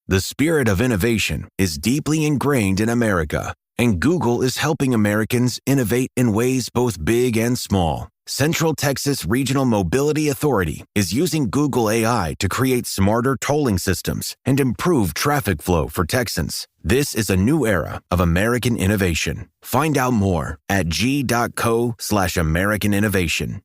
The spirit of innovation is deeply ingrained in America, and Google is helping Americans innovate in ways both big and small. Central Texas Regional Mobility Authority is using Google AI to create smarter tolling systems and improve traffic flow for Texans. This is a new era of American innovation. Find out more at g.co/American Innovation.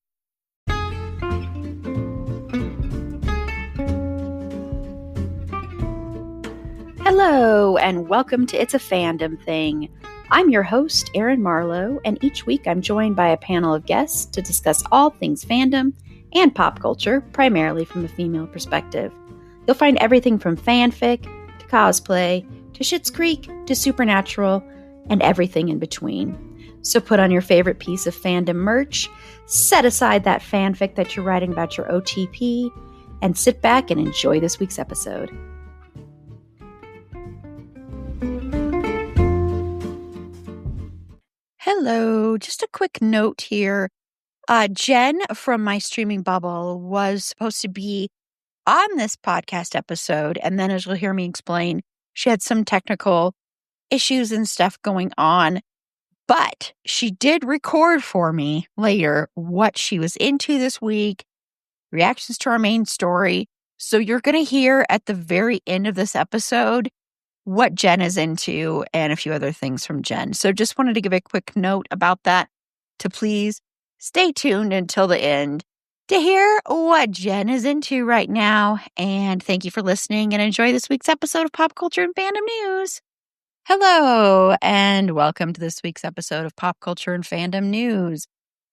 Hello, and welcome to It's a Fandom Thing. I'm your host, Erin Marlowe, and each week I'm joined by a panel of guests to discuss all things fandom and pop culture, primarily from a female perspective. You'll find everything from fanfic to cosplay to Schitt's Creek to Supernatural and everything in between. So put on your favorite piece of fandom merch, set aside that fanfic that you're writing about your OTP, and sit back and enjoy this week's episode. Hello, just a quick note here. Jen from my streaming bubble was supposed to be on this podcast episode, and then as you'll hear me explain, she had some technical issues and stuff going on, but she did record for me later what she was into this week, reactions to our main story. So you're going to hear at the very end of this episode what Jen is into and a few other things from Jen. So just wanted to give a quick note about that to please stay tuned until the end to hear what Jen is into right now. And thank you for listening and enjoy this week's episode of Pop Culture and Fandom News. Hello, and welcome to this week's episode of Pop Culture and Fandom News.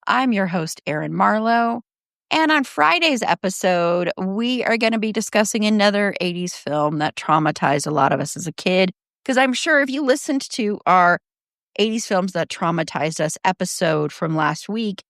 I'm your host, Erin Marlowe. And on Friday's episode, we are going to be discussing another 80s film that traumatized a lot of us as a kid. Because I'm sure if you listened to our 80s films that traumatized us episode from last week,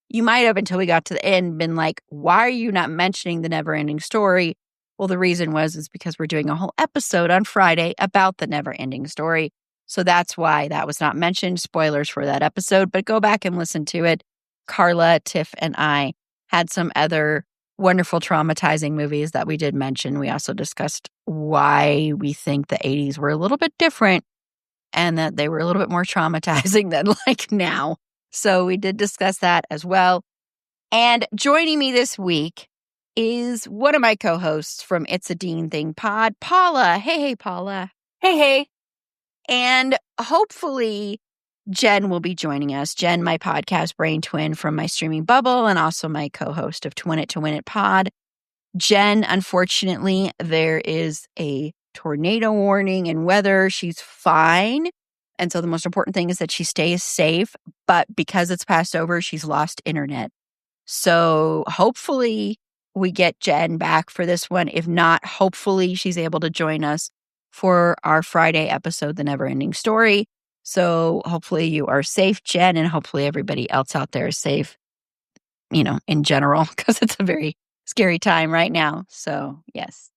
you might have, until we got to the end, been like, why are you not mentioning The Never-Ending Story? Well, the reason is because we're doing a whole episode on Friday about The Never-Ending Story. So that's why that was not mentioned. Spoilers for that episode, but go back and listen to it. Carla, Tiff, and I had some other wonderful traumatizing movies that we did mention. We also discussed why we think the 80s were a little bit different and that they were a little bit more traumatizing than like now. So we did discuss that as well. And joining me this week is one of my co-hosts from It's a Dean Thing pod, Paula. Hey, Paula. Hey. And hopefully Jen will be joining us. Jen, my podcast brain twin from my streaming bubble and also my co-host of Twin It to Win It pod. Jen, unfortunately, there is a tornado warning and weather. She's fine. And so the most important thing is that she stays safe. But because it's passed over, she's lost internet. So hopefully we get Jen back for this one. If not, hopefully she's able to join us for our Friday episode, The Never-Ending Story. So hopefully you are safe, Jen, and hopefully everybody else out there is safe, in general, because it's a very scary time right now. So, yes.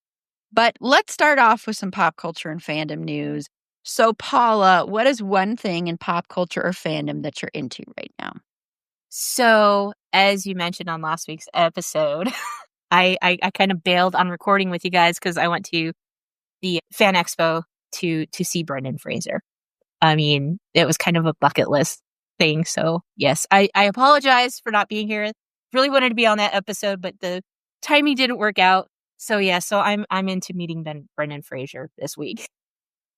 But let's start off with some pop culture and fandom news. So, Paula, what is one thing in pop culture or fandom that you're into right now? So, as you mentioned on last week's episode, I kind of bailed on recording with you guys because I went to the Fan Expo to see Brendan Fraser. I mean, it was kind of a bucket list thing. So, yes, I apologize for not being here. Really wanted to be on that episode, but the timing didn't work out. So, yeah, I'm into meeting Brendan Fraser this week.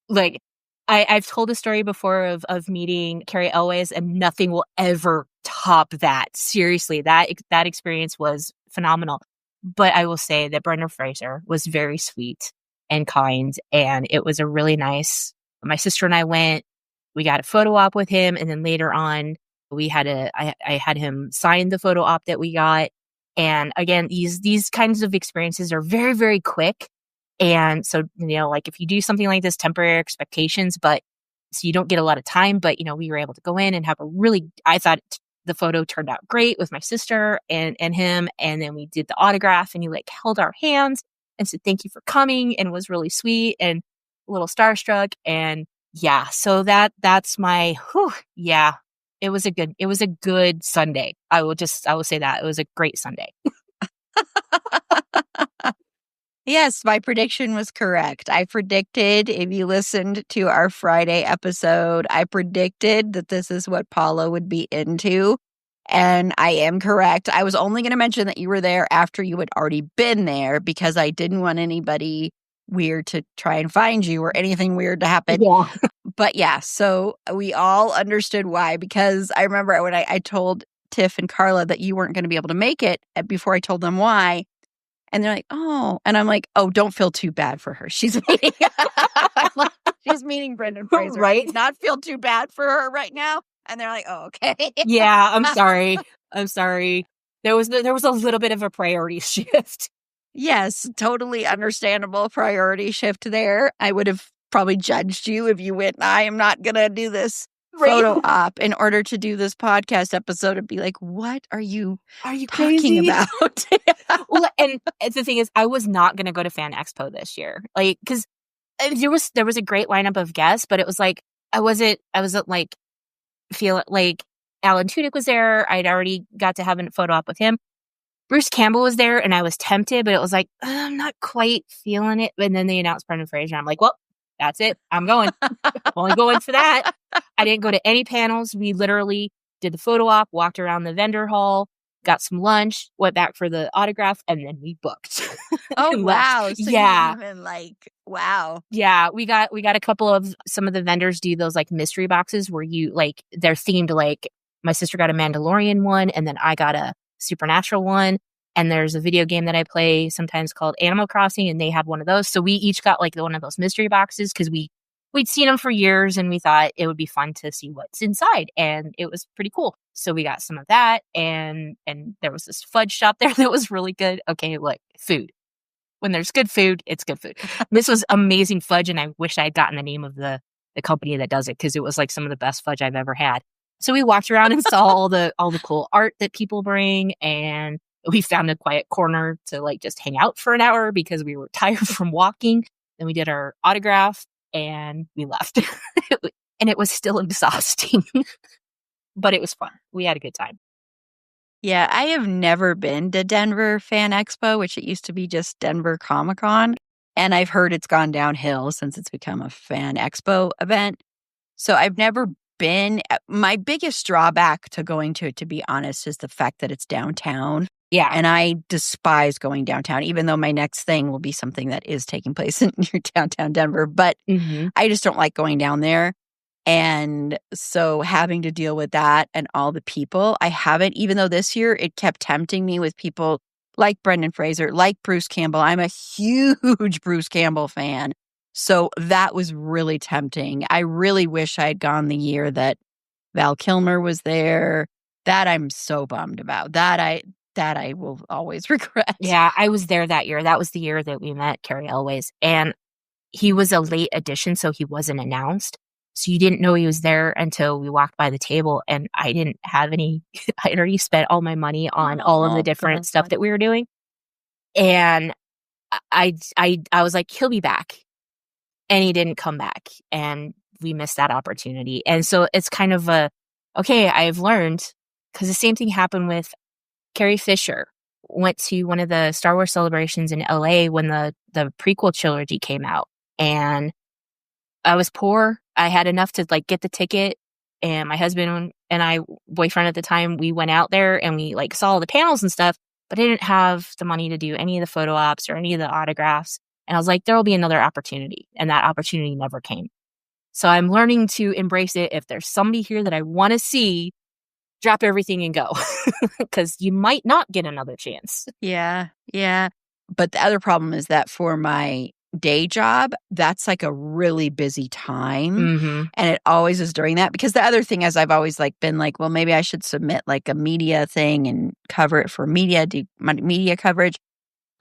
Like, I've told a story before of meeting Carrie Elways, and nothing will ever top that. Seriously, that experience was phenomenal. But I will say that Brendan Fraser was very sweet and kind, and it was a really nice. My sister and I went. We got a photo op with him, and then later on, I had him sign the photo op that we got. And again, these kinds of experiences are very, very quick. And so, like if you do something like this, temporary expectations, but so you don't get a lot of time. But we were able to go in and have I thought the photo turned out great with my sister and him. And then we did the autograph, and he held our hands and said thank you for coming, and was really sweet and a little starstruck. And yeah, so that's my yeah. It was a good Sunday. I will say that. It was a great Sunday. Yes, my prediction was correct. I predicted, if you listened to our Friday episode, I predicted that this is what Paula would be into. And I am correct. I was only going to mention that you were there after you had already been there because I didn't want anybody weird to try and find you or anything weird to happen. Yeah. But yeah, so we all understood why, because I remember when I told Tiff and Carla that you weren't going to be able to make it before I told them why. And they're like, oh, and I'm like, oh, don't feel too bad for her. She's meeting, she's meeting Brendan Fraser. Right? Not feel too bad for her right now. And they're like, oh, okay. Yeah, I'm sorry. I'm sorry. There was a little bit of a priority shift. Yes, totally understandable priority shift there. I would have probably judged you if you went, I am not going to do this photo op in order to do this podcast episode and be like, what are you talking crazy about? Well, and the thing is, I was not going to go to Fan Expo this year, like, because there was a great lineup of guests, but it was like I wasn't like feel like Alan Tudyk was there. I'd already got to have a photo op with him. Bruce Campbell was there, and I was tempted, but it was like I'm not quite feeling it. And then they announced Brendan Fraser. I'm like, well, that's it. I'm going. I'm only going for that. I didn't go to any panels. We literally did the photo op, walked around the vendor hall, got some lunch, went back for the autograph, and then we booked. Oh, wow. So yeah. you even like, wow. Yeah. We got a couple of, some of the vendors do those like mystery boxes where you like, they're themed, like my sister got a Mandalorian one, and then I got a Supernatural one. And there's a video game that I play sometimes called Animal Crossing, and they had one of those. So we each got like one of those mystery boxes because we'd seen them for years, and we thought it would be fun to see what's inside, and it was pretty cool. So we got some of that, and there was this fudge shop there that was really good. Okay, look, food. When there's good food, it's good food. This was amazing fudge, and I wish I had gotten the name of the company that does it because it was like some of the best fudge I've ever had. So we walked around and saw all the cool art that people bring, and we found a quiet corner to like just hang out for an hour because we were tired from walking. Then we did our autograph and we left. And it was still exhausting, but it was fun. We had a good time. Yeah, I have never been to Denver Fan Expo, which it used to be just Denver Comic Con. And I've heard it's gone downhill since it's become a Fan Expo event. So I've never been. My biggest drawback to going to it, to be honest, is the fact that it's downtown. Yeah. And I despise going downtown, even though my next thing will be something that is taking place in near downtown Denver. But I just don't like going down there. And so having to deal with that and all the people, I haven't, even though this year it kept tempting me with people like Brendan Fraser, like Bruce Campbell. I'm a huge Bruce Campbell fan. So that was really tempting. I really wish I had gone the year that Val Kilmer was there. That I'm so bummed about. That I will always regret. Yeah, I was there that year. That was the year that we met Carrie Elways. And he was a late addition, so he wasn't announced. So you didn't know he was there until we walked by the table, and I didn't have any. I had already spent all my money on all of the different stuff that we were doing, and I was like, he'll be back, and he didn't come back, and we missed that opportunity. And so it's kind of okay. I've learned, because the same thing happened with Carrie Fisher. Went to one of the Star Wars celebrations in LA when the prequel trilogy came out, and I was poor. I had enough to like get the ticket, and my husband and boyfriend at the time, we went out there and we like saw all the panels and stuff, but I didn't have the money to do any of the photo ops or any of the autographs. And I was like, there will be another opportunity, and that opportunity never came. So I'm learning to embrace it. If there's somebody here that I want to see, drop everything and go, because you might not get another chance. Yeah. But the other problem is that for my day job, that's like a really busy time. And it always is during that, because the other thing is I've always like been like, well, maybe I should submit like a media thing and cover it for media, do my media coverage.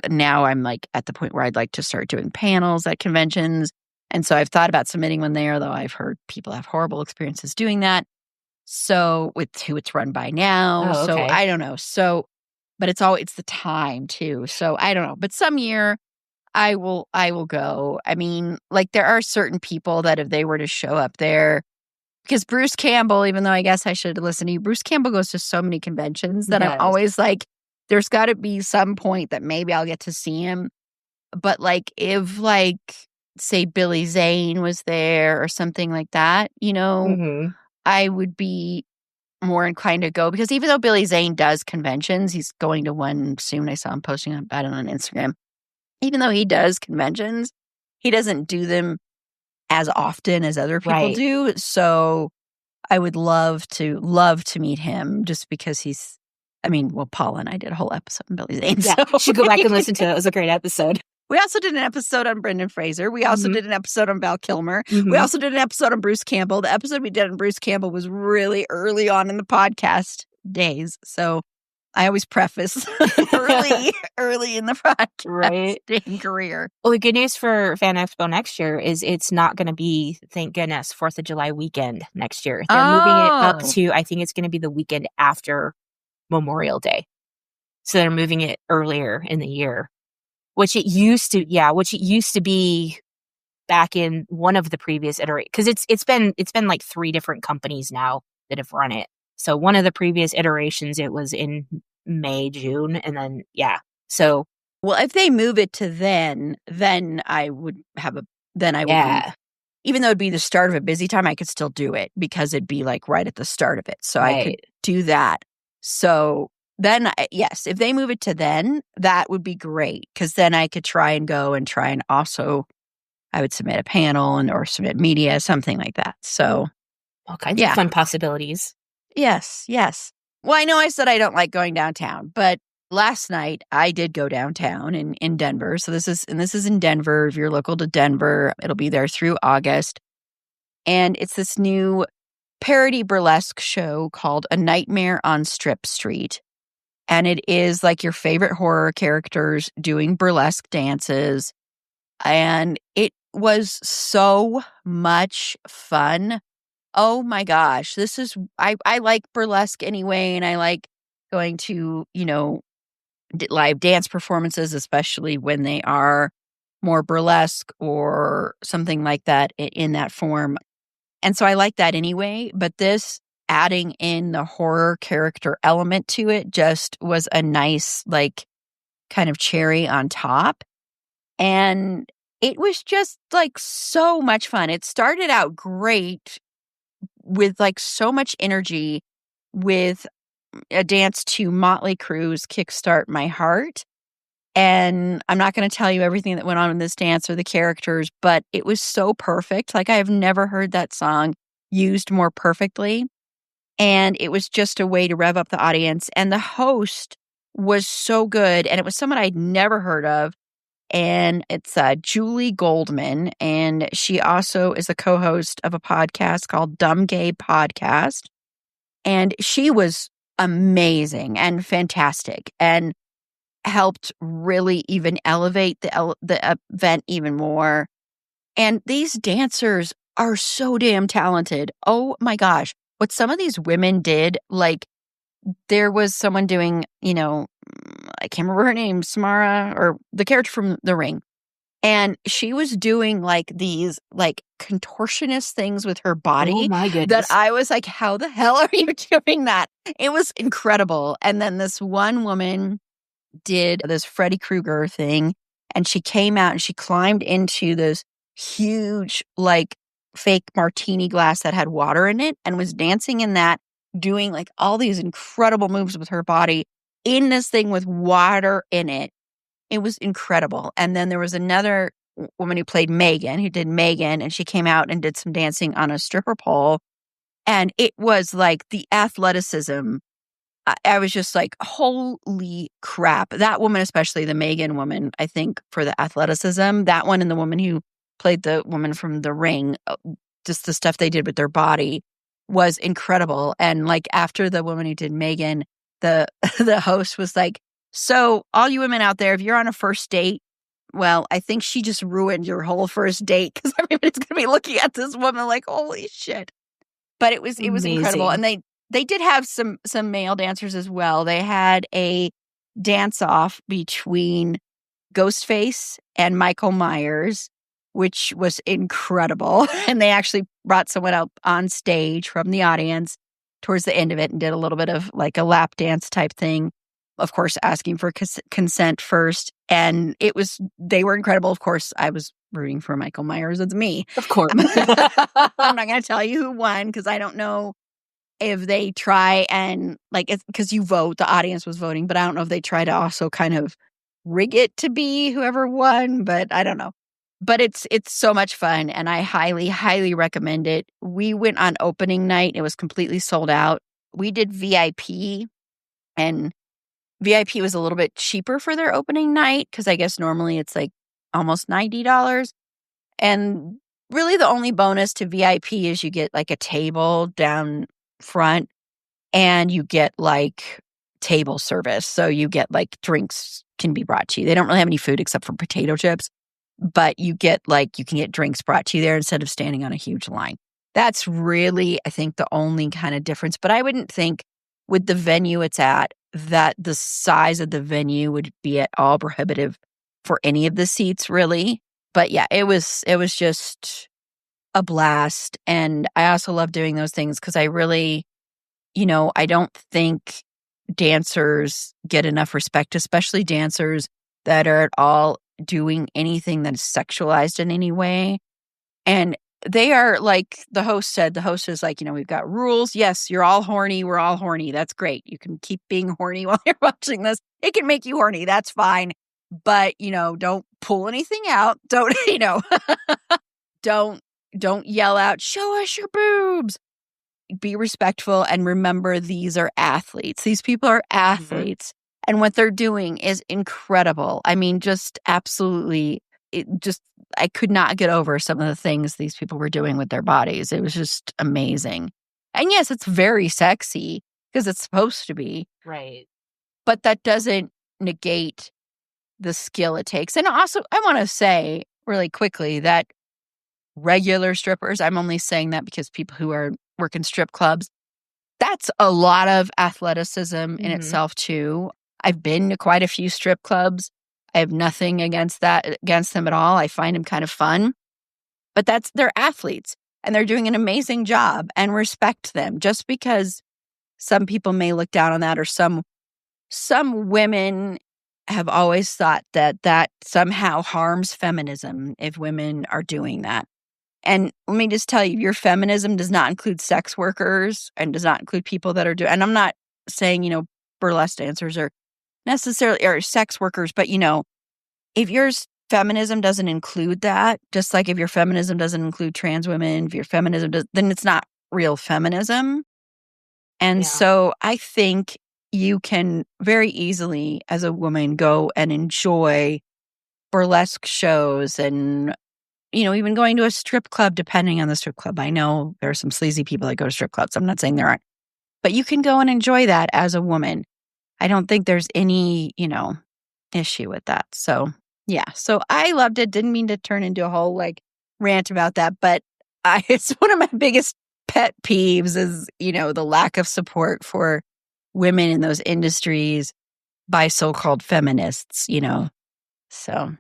Now I'm like at the point where I'd like to start doing panels at conventions. And so I've thought about submitting one there, though I've heard people have horrible experiences doing that. So with who it's run by now. Oh, okay. So I don't know. So, but it's the time too. So I don't know. But some year I will go. I mean, like there are certain people that if they were to show up there, because Bruce Campbell, even though I guess I should listen to you, Bruce Campbell goes to so many conventions that I'm always like, there's got to be some point that maybe I'll get to see him. But like if like say Billy Zane was there or something like that, I would be more inclined to go, because even though Billy Zane does conventions, he's going to one soon. I saw him posting about it on Instagram. Even though he does conventions, he doesn't do them as often as other people Right. do. So I would love to meet him, just because Paula and I did a whole episode on Billy Zane. Yeah, So you should go back and listen to it. It was a great episode. We also did an episode on Brendan Fraser. We also did an episode on Val Kilmer. We also did an episode on Bruce Campbell. The episode we did on Bruce Campbell was really early on in the podcast days. So I always preface early in the podcasting career. Well, the good news for Fan Expo next year is it's not going to be, thank goodness, 4th of July weekend next year. They're moving it up to, I think it's going to be the weekend after Memorial Day. So they're moving it earlier in the year. Which it used to be back in one of the previous iterations, because it's been like 3 different companies now that have run it. So one of the previous iterations, it was in May, June, and then So well, if they move it to then I would have even though it'd be the start of a busy time, I could still do it because it'd be like right at the start of it. So I could do that. So then, yes, if they move it to then, that would be great, because then I could try and also, I would submit a panel or submit media, something like that. So all kinds of fun possibilities. Yes. Well, I know I said I don't like going downtown, but last night I did go downtown in Denver. So this is in Denver. If you're local to Denver, it'll be there through August. And it's this new parody burlesque show called A Nightmare on Strip Street. And it is like your favorite horror characters doing burlesque dances. And it was so much fun. Oh my gosh. I like burlesque anyway. And I like going to, live dance performances, especially when they are more burlesque or something like that in that form. And so I like that anyway. But this, adding in the horror character element to it, just was a nice, like, kind of cherry on top. And it was just like so much fun. It started out great with like so much energy, with a dance to Motley Crue's Kickstart My Heart. And I'm not going to tell you everything that went on in this dance or the characters, but it was so perfect. Like, I have never heard that song used more perfectly. And it was just a way to rev up the audience. And the host was so good. And it was someone I'd never heard of. And it's Julie Goldman. And she also is a co-host of a podcast called Dumb Gay Podcast. And she was amazing and fantastic and helped really even elevate the event even more. And these dancers are so damn talented. Oh my gosh. What some of these women did, like, there was someone doing, I can't remember her name, Samara, or the character from The Ring. And she was doing like these like contortionist things with her body. Oh my goodness. That I was like, how the hell are you doing that? It was incredible. And then this one woman did this Freddy Krueger thing, and she came out and she climbed into this huge like fake martini glass that had water in it and was dancing in that, doing like all these incredible moves with her body in this thing with water in it. It was incredible. And then there was another woman who played Megan, who did Megan, and she came out and did some dancing on a stripper pole. And it was like the athleticism. I was just like, holy crap. That woman, especially the Megan woman, I think, for the athleticism, that one and the woman who played the woman from The Ring, just the stuff they did with their body was incredible. And like after the woman who did Megan, the host was like, so all you women out there, if you're on a first date, well, I think she just ruined your whole first date, because everybody's going to be looking at this woman like, holy shit. But it was incredible. And they did have some male dancers as well. They had a dance off between Ghostface and Michael Myers, which was incredible. And they actually brought someone up on stage from the audience towards the end of it and did a little bit of like a lap dance type thing. of course, asking for consent first. And they were incredible. Of course, I was rooting for Michael Myers. It's me. Of course. I'm not going to tell you who won because I don't know if they try and it's because you vote, the audience was voting, but I don't know if they try to also kind of rig it to be whoever won, but I don't know. But it's so much fun, and I highly, highly recommend it. We went on opening night. It was completely sold out. We did VIP, and VIP was a little bit cheaper for their opening night because I guess normally it's like almost $90. And really the only bonus to VIP is you get like a table down front and you get like table service. So you get like drinks can be brought to you. They don't really have any food except for potato chips, but you can get drinks brought to you there instead of standing on a huge line. That's really, I think, the only kind of difference. But I wouldn't think with the venue it's at that the size of the venue would be at all prohibitive for any of the seats, really. But yeah, it was just a blast. And I also love doing those things because I really, I don't think dancers get enough respect, especially dancers that are at all doing anything that is sexualized in any way. And they are like the host said, the host is like, we've got rules. Yes, you're all horny. We're all horny. That's great. You can keep being horny while you're watching this. It can make you horny. That's fine. But, don't pull anything out. Don't, don't yell out, show us your boobs. Be respectful and remember these are athletes. These people are athletes. Mm-hmm. And what they're doing is incredible. I mean, just absolutely, I could not get over some of the things these people were doing with their bodies. It was just amazing. And yes, it's very sexy because it's supposed to be. Right. But that doesn't negate the skill it takes. And also, I want to say really quickly that regular strippers, I'm only saying that because people who work in strip clubs, that's a lot of athleticism in itself too. I've been to quite a few strip clubs. I have nothing against them at all. I find them kind of fun. But they're athletes and they're doing an amazing job, and respect them. Just because some people may look down on that, or some women have always thought that somehow harms feminism if women are doing that. And let me just tell you, your feminism does not include sex workers and does not include people that are doing, and I'm not saying, burlesque dancers are necessarily or sex workers, but if your feminism doesn't include that, just like if your feminism doesn't include trans women, if your feminism does, then it's not real feminism. And so I think you can very easily, as a woman, go and enjoy burlesque shows and, even going to a strip club, depending on the strip club. I know there are some sleazy people that go to strip clubs. I'm not saying there aren't. But you can go and enjoy that as a woman. I don't think there's any, issue with that. So, yeah. So I loved it. Didn't mean to turn into a whole rant about that. But it's one of my biggest pet peeves is, the lack of support for women in those industries by so-called feminists, So,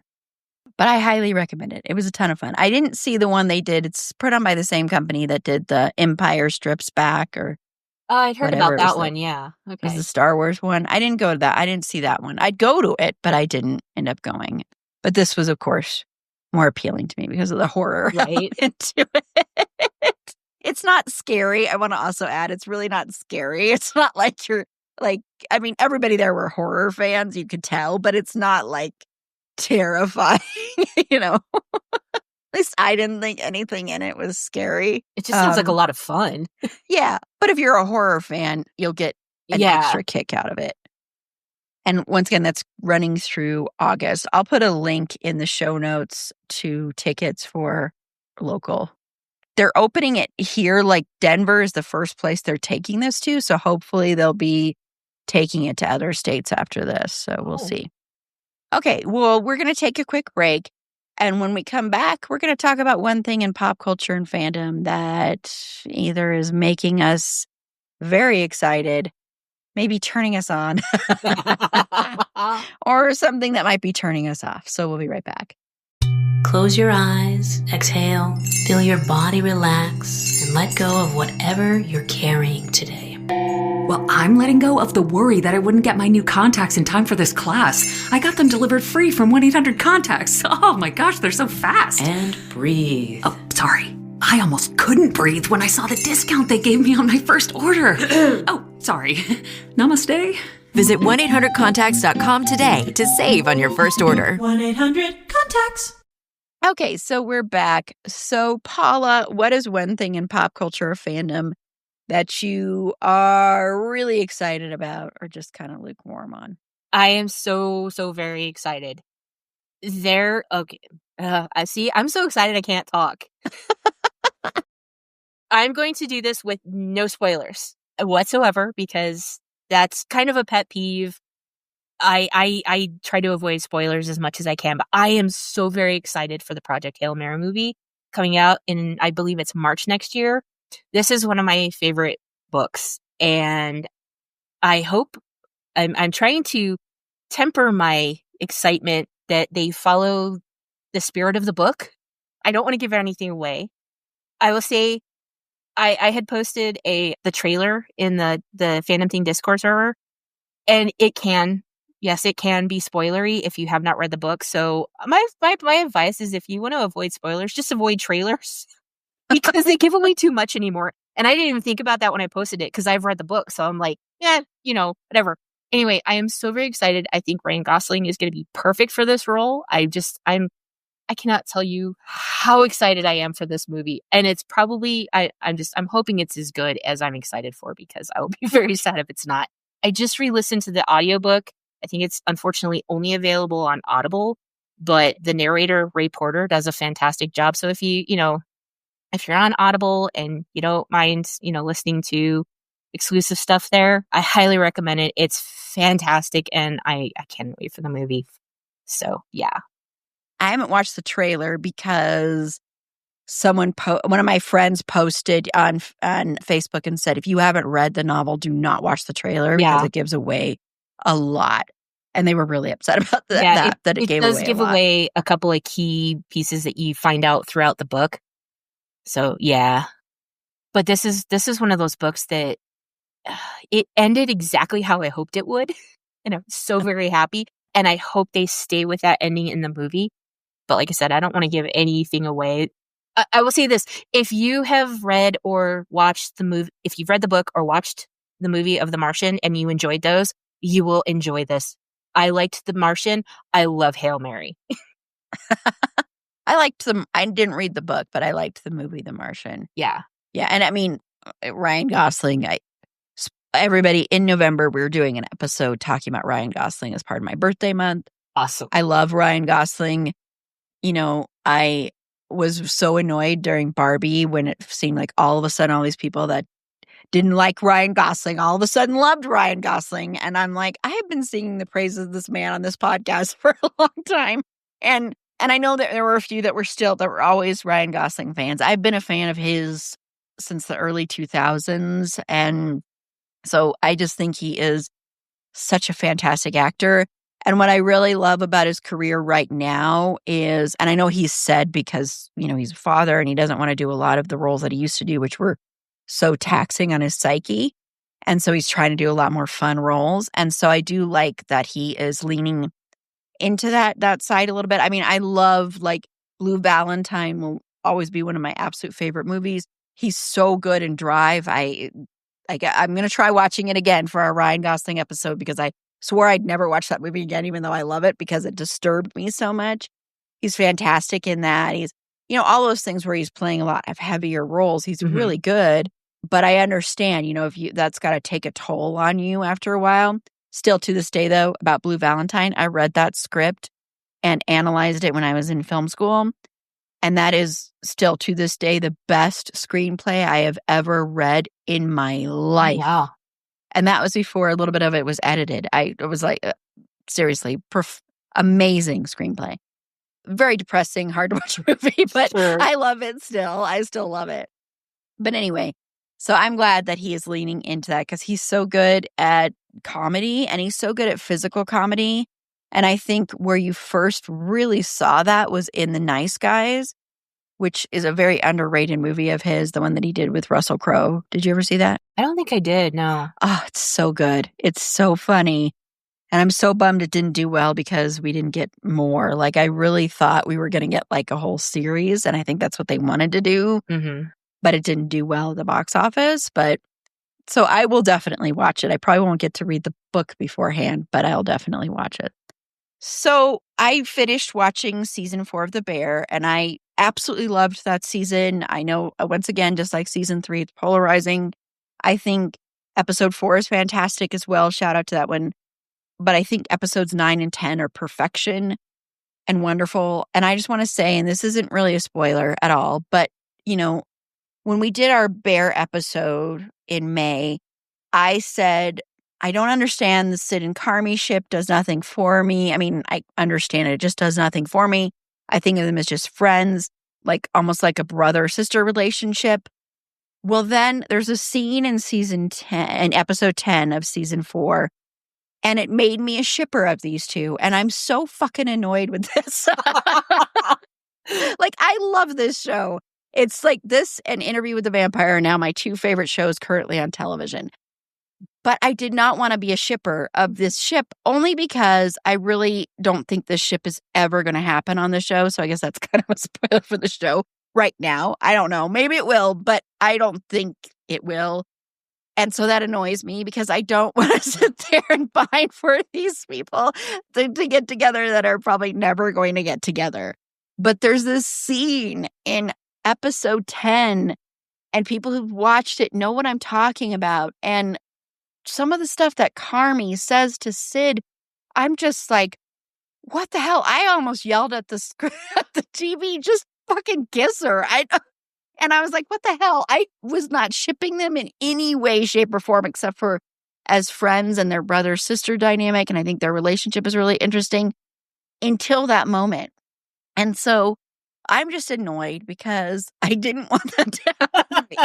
but I highly recommend it. It was a ton of fun. I didn't see the one they did. It's put on by the same company that did the Empire Strips Back or I'd heard about that one. Yeah. Okay. It was the Star Wars one. I didn't go to that. I didn't see that one. I'd go to it, but I didn't end up going. But this was, of course, more appealing to me because of the horror into it. It's not scary. I want to also add, it's really not scary. It's not like you're everybody there were horror fans, you could tell, but it's not terrifying, At least I didn't think anything in it was scary. It just sounds like a lot of fun. Yeah. But if you're a horror fan, you'll get an extra kick out of it. And once again, that's running through August. I'll put a link in the show notes to tickets for local. They're opening it here, Denver is the first place they're taking this to. So hopefully they'll be taking it to other states after this. So we'll see. Okay. Well, we're going to take a quick break. And when we come back, we're going to talk about one thing in pop culture and fandom that either is making us very excited, maybe turning us on, or something that might be turning us off. So we'll be right back. Close your eyes, exhale, feel your body relax, and let go of whatever you're carrying today. Well, I'm letting go of the worry that I wouldn't get my new contacts in time for this class. I got them delivered free from 1-800-CONTACTS. Oh my gosh, they're so fast. And breathe. Oh, sorry. I almost couldn't breathe when I saw the discount they gave me on my first order. Oh, sorry. Namaste. Visit 1-800-CONTACTS.com today to save on your first order. 1-800-CONTACTS. Okay, so we're back. So, Paula, what is one thing in pop culture or fandom that you are really excited about or just kind of lukewarm on? I am so very excited. Okay. I see. I'm so excited I can't talk. I'm going to do this with no spoilers whatsoever because that's kind of a pet peeve. I try to avoid spoilers as much as I can, but I am so very excited for the Project Hail Mary movie coming out in, I believe it's March next year. This is one of my favorite books, and I hope I'm trying to temper my excitement that they follow the spirit of the book. I don't want to give anything away. I will say I had posted the trailer in the Fandom Thing Discord server, and it can be spoilery if you have not read the book. So my advice is if you want to avoid spoilers, just avoid trailers because they give away too much anymore. And I didn't even think about that when I posted it because I've read the book. So I'm like, yeah, whatever. Anyway, I am so very excited. I think Ryan Gosling is going to be perfect for this role. I cannot tell you how excited I am for this movie. And it's probably, I'm hoping it's as good as I'm excited for because I will be very sad if it's not. I just re-listened to the audiobook. I think it's unfortunately only available on Audible, but the narrator, Ray Porter, does a fantastic job. So if if you're on Audible and you don't mind, listening to exclusive stuff there, I highly recommend it. It's fantastic. And I can't wait for the movie. So yeah. I haven't watched the trailer because one of my friends posted on Facebook and said, if you haven't read the novel, do not watch the trailer because it gives away a lot. And they were really upset about that it gave away a lot. It does give away a couple of key pieces that you find out throughout the book. So yeah. But this is one of those books that it ended exactly how I hoped it would. And I'm so very happy. And I hope they stay with that ending in the movie. But like I said, I don't want to give anything away. I will say this. If you have read or watched the movie, if you've read the book or watched the movie of The Martian and you enjoyed those, you will enjoy this. I liked The Martian. I love Hail Mary. I liked them. I didn't read the book, but I liked the movie The Martian. Yeah. Yeah. And I mean, Ryan Gosling, everybody, in November, we were doing an episode talking about Ryan Gosling as part of my birthday month. Awesome. I love Ryan Gosling. I was so annoyed during Barbie when it seemed like all of a sudden all these people that didn't like Ryan Gosling all of a sudden loved Ryan Gosling. And I'm like, I have been singing the praises of this man on this podcast for a long time. And I know that there were a few that were always Ryan Gosling fans. I've been a fan of his since the early 2000s. And so I just think he is such a fantastic actor. And what I really love about his career right now is, and I know he's said because, he's a father and he doesn't want to do a lot of the roles that he used to do, which were so taxing on his psyche. And so he's trying to do a lot more fun roles. And so I do like that he is leaning into that side a little bit. I mean, I love Blue Valentine will always be one of my absolute favorite movies. He's so good in Drive. I'm going to try watching it again for our Ryan Gosling episode because I swore I'd never watch that movie again, even though I love it because it disturbed me so much. He's fantastic in that. He's, all those things where he's playing a lot of heavier roles. He's really good, but I understand, that's got to take a toll on you after a while. Still to this day, though, about Blue Valentine, I read that script and analyzed it when I was in film school. And that is still to this day the best screenplay I have ever read in my life. Wow. And that was before a little bit of it was edited. It was seriously, amazing screenplay. Very depressing, hard to watch movie, but sure. I love it still. I still love it. But anyway, so I'm glad that he is leaning into that because he's so good at comedy and he's so good at physical comedy. And I think where you first really saw that was in The Nice Guys, which is a very underrated movie of his, the one that he did with Russell Crowe. Did you ever see that? I don't think I did, no. Oh, it's so good. It's so funny. And I'm so bummed it didn't do well because we didn't get more. Like, I really thought we were going to get like a whole series, and I think that's what they wanted to do, but it didn't do well at the box office. But so I will definitely watch it. I probably won't get to read the book beforehand, but I'll definitely watch it. So I finished watching season 4 of The Bear, and I absolutely loved that season. I know, once again, just like season 3, it's polarizing. I think episode 4 is fantastic as well. Shout out to that one. But I think episodes 9 and 10 are perfection and wonderful. And I just want to say, and this isn't really a spoiler at all, but, you know, when we did our Bear episode in May, I said, I don't understand the Sid and Carmi ship, does nothing for me. I mean, I understand it just does nothing for me. I think of them as just friends, like almost like a brother-sister relationship. Well, then there's a scene in episode 10 of season 4, and it made me a shipper of these two. And I'm so fucking annoyed with this. Like, I love this show. It's like this and Interview with the Vampire are now my two favorite shows currently on television. But I did not want to be a shipper of this ship, only because I really don't think this ship is ever going to happen on the show. So I guess that's kind of a spoiler for the show right now. I don't know. Maybe it will, but I don't think it will. And so that annoys me because I don't want to sit there and pine for these people to get together that are probably never going to get together. But there's this scene in episode 10, and people who've watched it know what I'm talking about. And some of the stuff that Carmi says to Sid, I'm just like, what the hell? I almost yelled at the TV, just fucking kiss her. And I was like, what the hell? I was not shipping them in any way, shape, or form, except for as friends and their brother-sister dynamic. And I think their relationship is really interesting until that moment. And so I'm just annoyed because I didn't want that to happen to me.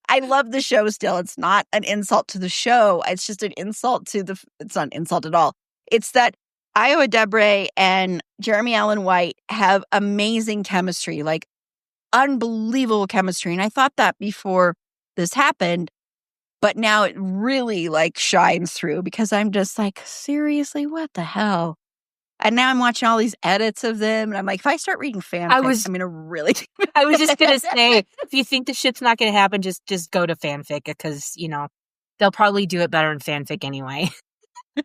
I love the show still. It's not an insult to the show. It's just an insult to it's not an insult at all. It's that Iowa Debray and Jeremy Allen White have amazing chemistry, like unbelievable chemistry. And I thought that before this happened, but now it really like shines through because I'm just like, seriously, what the hell? And now I'm watching all these edits of them, and I'm like, if I start reading fanfic, I'm going to really... I was just going to say, if you think the shit's not going to happen, just go to fanfic, because, you know, they'll probably do it better in fanfic anyway. Well,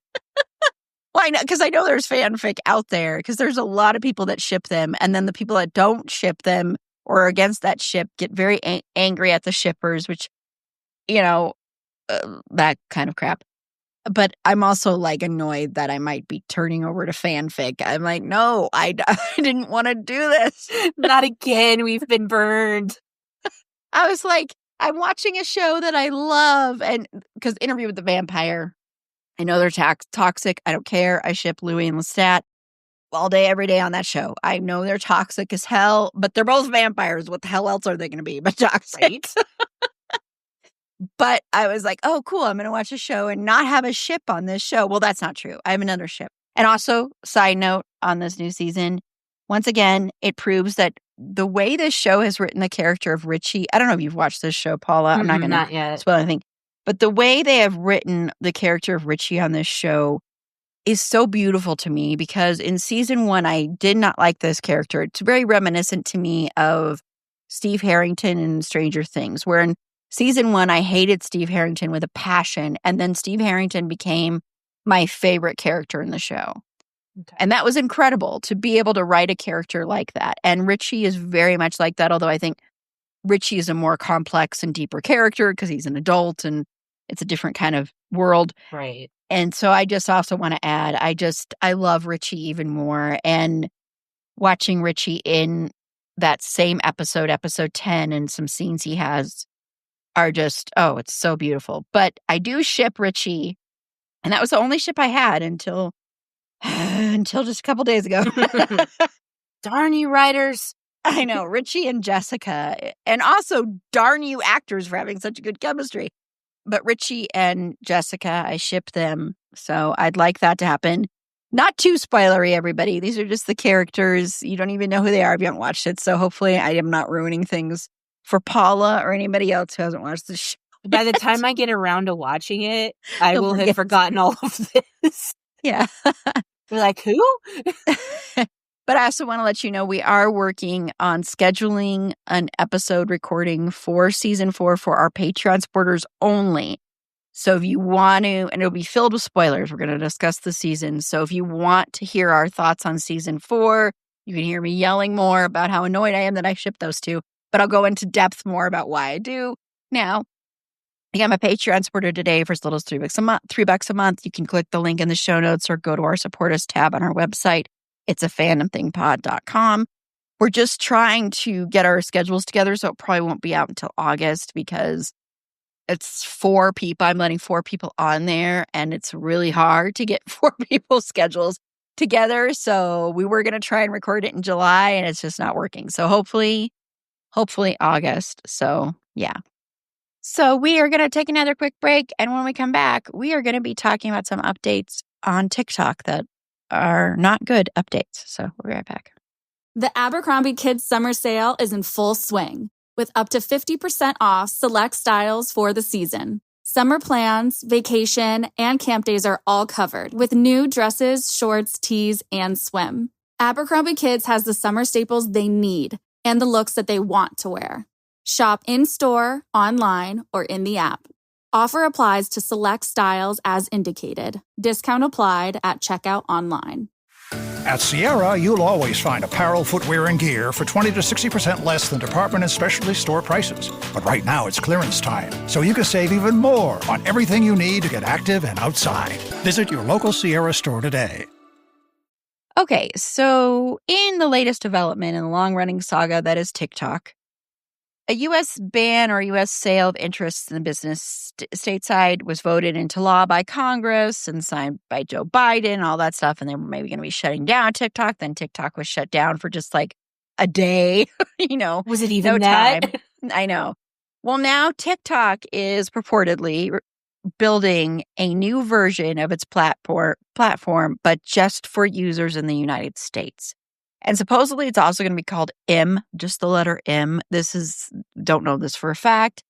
I know, because I know there's fanfic out there, because there's a lot of people that ship them, and then the people that don't ship them or are against that ship get very angry at the shippers, which, you know, that kind of crap. But I'm also like annoyed that I might be turning over to fanfic. I'm like, no, I didn't want to do this. Not again. We've been burned. I was like, I'm watching a show that I love. And because Interview with the Vampire, I know they're toxic. I don't care. I ship Louis and Lestat all day, every day on that show. I know they're toxic as hell, but they're both vampires. What the hell else are they going to be but toxic? Right? But I was like, oh, cool, I'm going to watch a show and not have a ship on this show. Well, that's not true. I have another ship. And also, side note on this new season, once again, it proves that the way this show has written the character of Richie, I don't know if you've watched this show, Paula. I'm not going to spoil anything. But the way they have written the character of Richie on this show is so beautiful to me because in season 1, I did not like this character. It's very reminiscent to me of Steve Harrington in Stranger Things, where in season 1, I hated Steve Harrington with a passion, and then Steve Harrington became my favorite character in the show. Okay. And that was incredible to be able to write a character like that. And Richie is very much like that, although I think Richie is a more complex and deeper character because he's an adult and it's a different kind of world. Right. And so I just also want to add, I love Richie even more. And watching Richie in that same episode 10, and some scenes he has are just, oh, it's so beautiful. But I do ship Richie, and that was the only ship I had until just a couple days ago. Darn you writers. I know, Richie and Jessica, and also darn you actors for having such a good chemistry. But Richie and Jessica, I ship them, so I'd like that to happen. Not too spoilery, everybody. These are just the characters. You don't even know who they are if you haven't watched it. So hopefully I am not ruining things for Paula or anybody else who hasn't watched the show. By the time I get around to watching it, I You'll will forget. have forgotten all of this. Yeah. We're like, who? But I also want to let you know we are working on scheduling an episode recording for season 4 for our Patreon supporters only. So if you want to, and it'll be filled with spoilers, we're going to discuss the season. So if you want to hear our thoughts on season 4, you can hear me yelling more about how annoyed I am that I shipped those two. But I'll go into depth more about why I do. Now, I'm a Patreon supporter today for as little as $3 a month. You can click the link in the show notes or go to our support us tab on our website. It's a fandomthingpod.com. We're just trying to get our schedules together, so it probably won't be out until August because it's 4 people. I'm letting 4 people on there, and it's really hard to get 4 people's schedules together. So we were going to try and record it in July, and it's just not working. So hopefully August. So yeah. So we are going to take another quick break, and when we come back, we are going to be talking about some updates on TikTok that are not good updates. So we'll be right back. The Abercrombie Kids Summer Sale is in full swing, with up to 50% off select styles for the season. Summer plans, vacation, and camp days are all covered, with new dresses, shorts, tees, and swim. Abercrombie Kids has the summer staples they need and the looks that they want to wear. Shop in-store, online, or in the app. Offer applies to select styles as indicated. Discount applied at checkout online. At Sierra, you'll always find apparel, footwear, and gear for 20 to 60% less than department and specialty store prices. But right now, it's clearance time, so you can save even more on everything you need to get active and outside. Visit your local Sierra store today. Okay, so in the latest development in the long-running saga that is TikTok, a U.S. ban or U.S. sale of interests in the business stateside was voted into law by Congress and signed by Joe Biden, all that stuff. And they were maybe going to be shutting down TikTok. Then TikTok was shut down for just like a day, Was it even no that? time. I know. Well, now TikTok is purportedly building a new version of its platform, but just for users in the United States. And supposedly it's also going to be called M, just the letter M. Don't know this for a fact.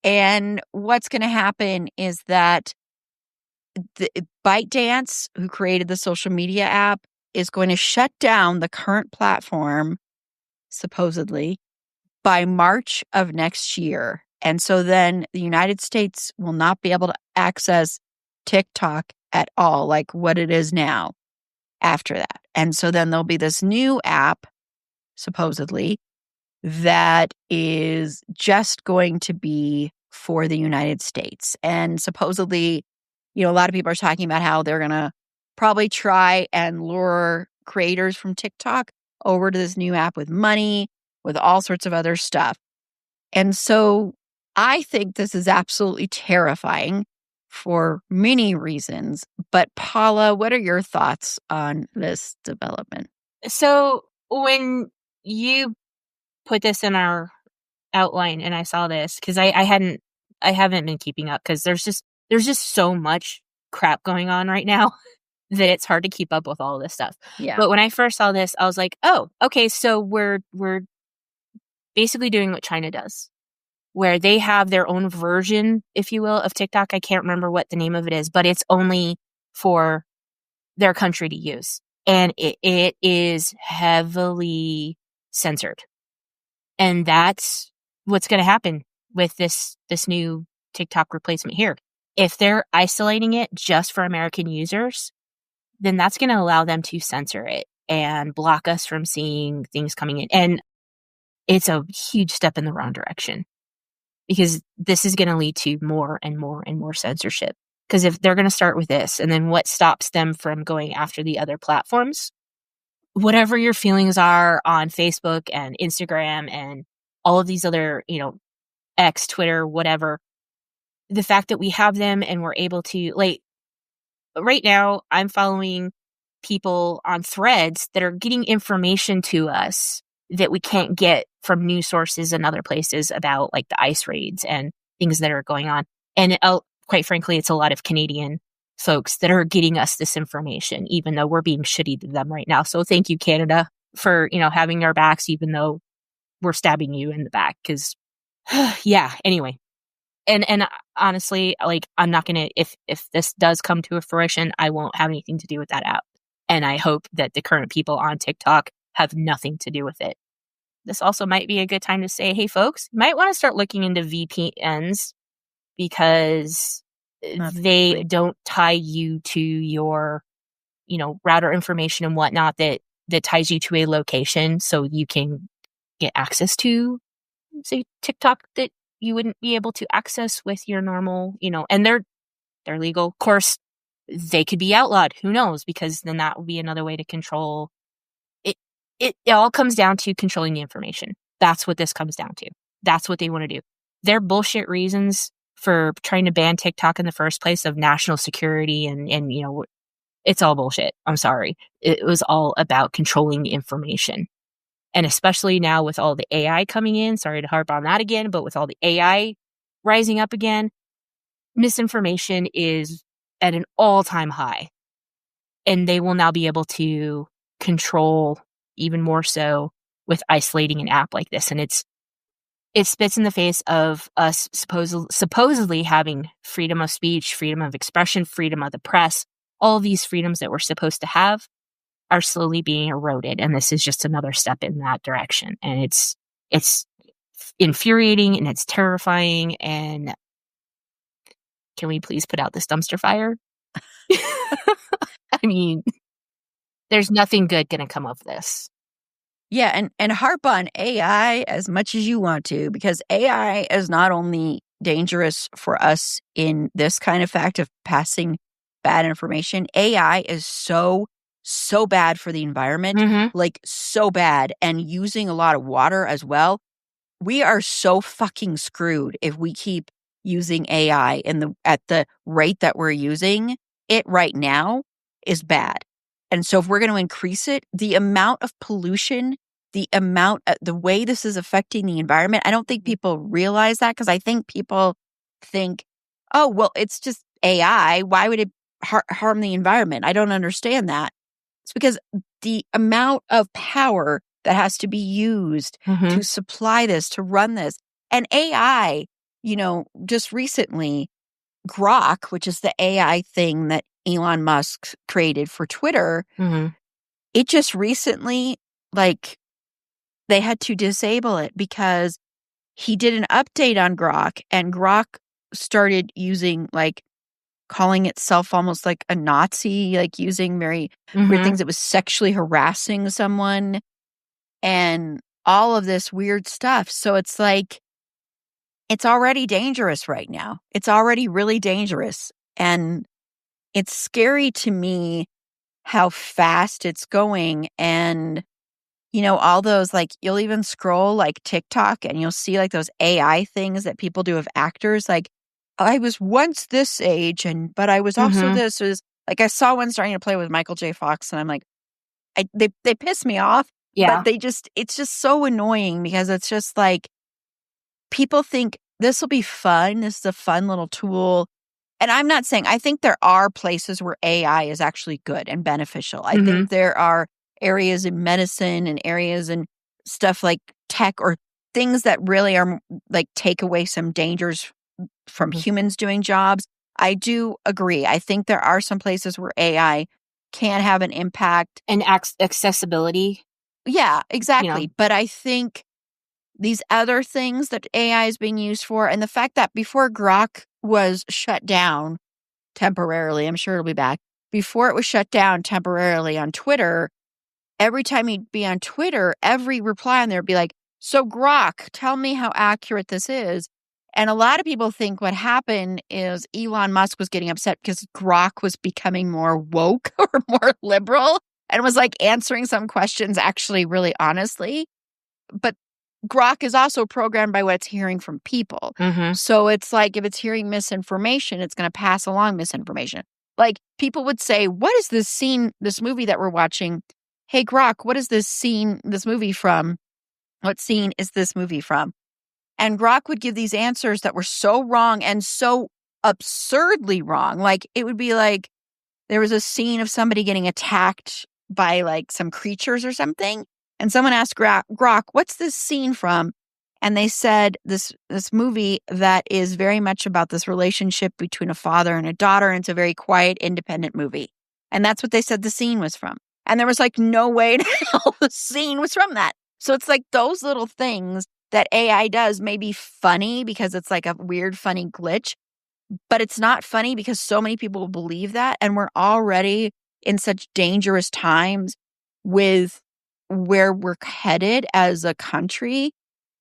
And what's going to happen is that ByteDance, who created the social media app, is going to shut down the current platform, supposedly, by March of next year. And so then the United States will not be able to access TikTok at all, like what it is now. After that. And so then there'll be this new app, supposedly, that is just going to be for the United States. And supposedly, a lot of people are talking about how they're going to probably try and lure creators from TikTok over to this new app with money, with all sorts of other stuff. And so I think this is absolutely terrifying for many reasons. But Paula, what are your thoughts on this development? So when you put this in our outline and I saw this, because I haven't been keeping up because there's just so much crap going on right now that it's hard to keep up with all this stuff. Yeah. But when I first saw this, I was like, oh, okay, so we're basically doing what China does, where they have their own version, if you will, of TikTok. I can't remember what the name of it is, but it's only for their country to use. And it is heavily censored. And that's what's going to happen with this new TikTok replacement here. If they're isolating it just for American users, then that's going to allow them to censor it and block us from seeing things coming in. And it's a huge step in the wrong direction, because this is going to lead to more and more and more censorship. Because if they're going to start with this, and then what stops them from going after the other platforms, whatever your feelings are on Facebook and Instagram and all of these other, X, Twitter, whatever, the fact that we have them and we're able to, like, right now I'm following people on threads that are getting information to us that we can't get from news sources and other places about, like, the ICE raids and things that are going on. And quite frankly, it's a lot of Canadian folks that are getting us this information, even though we're being shitty to them right now. So thank you, Canada, for, having our backs, even though we're stabbing you in the back. Because, yeah, anyway. And honestly, like, I'm not going to, if this does come to a fruition, I won't have anything to do with that app. And I hope that the current people on TikTok have nothing to do with it. This also might be a good time to say, hey, folks, you might want to start looking into VPNs, because they don't tie you to your, router information and whatnot that ties you to a location so you can get access to, say, TikTok that you wouldn't be able to access with your normal, and they're legal. Of course, they could be outlawed. Who knows? Because then that would be another way to control it. It all comes down to controlling the information. That's what this comes down to. That's what they want to do. Their bullshit reasons for trying to ban TikTok in the first place of national security and it's all bullshit. I'm sorry. It was all about controlling the information. And especially now with all the AI coming in, sorry to harp on that again, but with all the AI rising up again, misinformation is at an all-time high. And they will now be able to control even more so with isolating an app like this. And it spits in the face of us supposedly having freedom of speech, freedom of expression, freedom of the press. All these freedoms that we're supposed to have are slowly being eroded. And this is just another step in that direction. And it's infuriating and it's terrifying. And can we please put out this dumpster fire? I mean, there's nothing good going to come of this. Yeah, and harp on AI as much as you want to, because AI is not only dangerous for us in this kind of fact of passing bad information. AI is so bad for the environment, like so bad, and using a lot of water as well. We are so fucking screwed if we keep using AI at the rate that we're using it right now is bad. And so if we're going to increase it, the amount of pollution, the way this is affecting the environment, I don't think people realize that, because I think people think, oh, well, it's just AI. Why would it harm the environment? I don't understand that. It's because the amount of power that has to be used to supply this, to run this. And AI, just recently, Grok, which is the AI thing that Elon Musk created for Twitter, it just recently, they had to disable it because he did an update on Grok, and Grok started using, calling itself almost like a Nazi, using very weird things. It was sexually harassing someone and all of this weird stuff. So it's it's already dangerous right now. It's already really dangerous. And it's scary to me how fast it's going. And, all those, you'll even scroll TikTok and you'll see those AI things that people do of actors. I was once this age, but I was also this. I saw one starting to play with Michael J. Fox, and I'm like, they piss me off. Yeah. But it's just so annoying, because it's just people think this will be fun. This is a fun little tool. And I'm not saying, I think there are places where AI is actually good and beneficial. I think there are areas in medicine and areas in stuff like tech, or things that really are take away some dangers from humans doing jobs. I do agree. I think there are some places where AI can have an impact. And accessibility. Yeah, exactly. But I think these other things that AI is being used for, and the fact that before Grok was shut down temporarily, I'm sure it'll be back, before it was shut down temporarily on Twitter, every time you'd be on Twitter, every reply on there would be like, so Grok, tell me how accurate this is. And a lot of people think what happened is Elon Musk was getting upset because Grok was becoming more woke or more liberal, and was answering some questions actually really honestly. But Grok is also programmed by what it's hearing from people. So it's if it's hearing misinformation, it's going to pass along misinformation. People would say, what is this scene, this movie that we're watching? Hey, Grok, what is this movie from? What scene is this movie from? And Grok would give these answers that were so wrong and so absurdly wrong. Like, it would be like there was a scene of somebody getting attacked by like some creatures or something. And someone asked Grok, what's this scene from? And they said this movie that is very much about this relationship between a father and a daughter. And it's a very quiet, independent movie. And that's what they said the scene was from. And there was like no way to tell the scene was from that. So it's like those little things that AI does may be funny because it's like a weird, funny glitch. But it's not funny because so many people believe that. And we're already in such dangerous times with where we're headed as a country.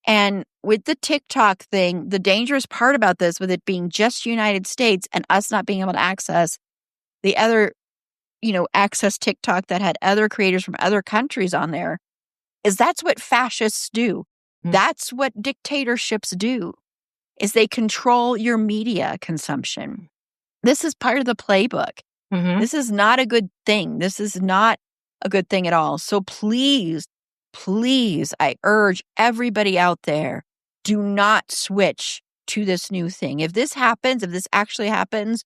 And with the TikTok thing, the dangerous part about this, with it being just United States and us not being able to access the other, access TikTok that had other creators from other countries on there, is that's what fascists do. That's what dictatorships do, is they control your media consumption. This is part of the playbook. This is not a good thing. This is not a good thing at all. So please, I urge everybody out there, do not switch to this new thing. If this actually happens,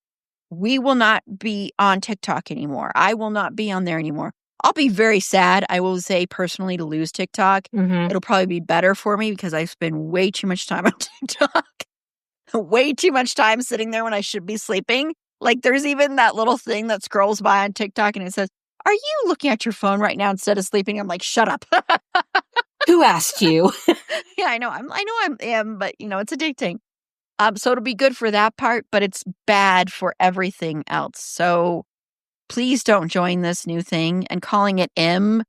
we will not be on TikTok anymore. I will not be on there anymore. I'll be very sad, I will say personally, to lose TikTok. It'll probably be better for me because I spend way too much time on TikTok. Way too much time sitting there when I should be sleeping. Like, there's even that little thing that scrolls by on TikTok and it says, are you looking at your phone right now instead of sleeping? I'm like, shut up. Who asked you? Yeah, I know. I am, but it's addicting. So it'll be good for that part, but it's bad for everything else. So please don't join this new thing. And calling it M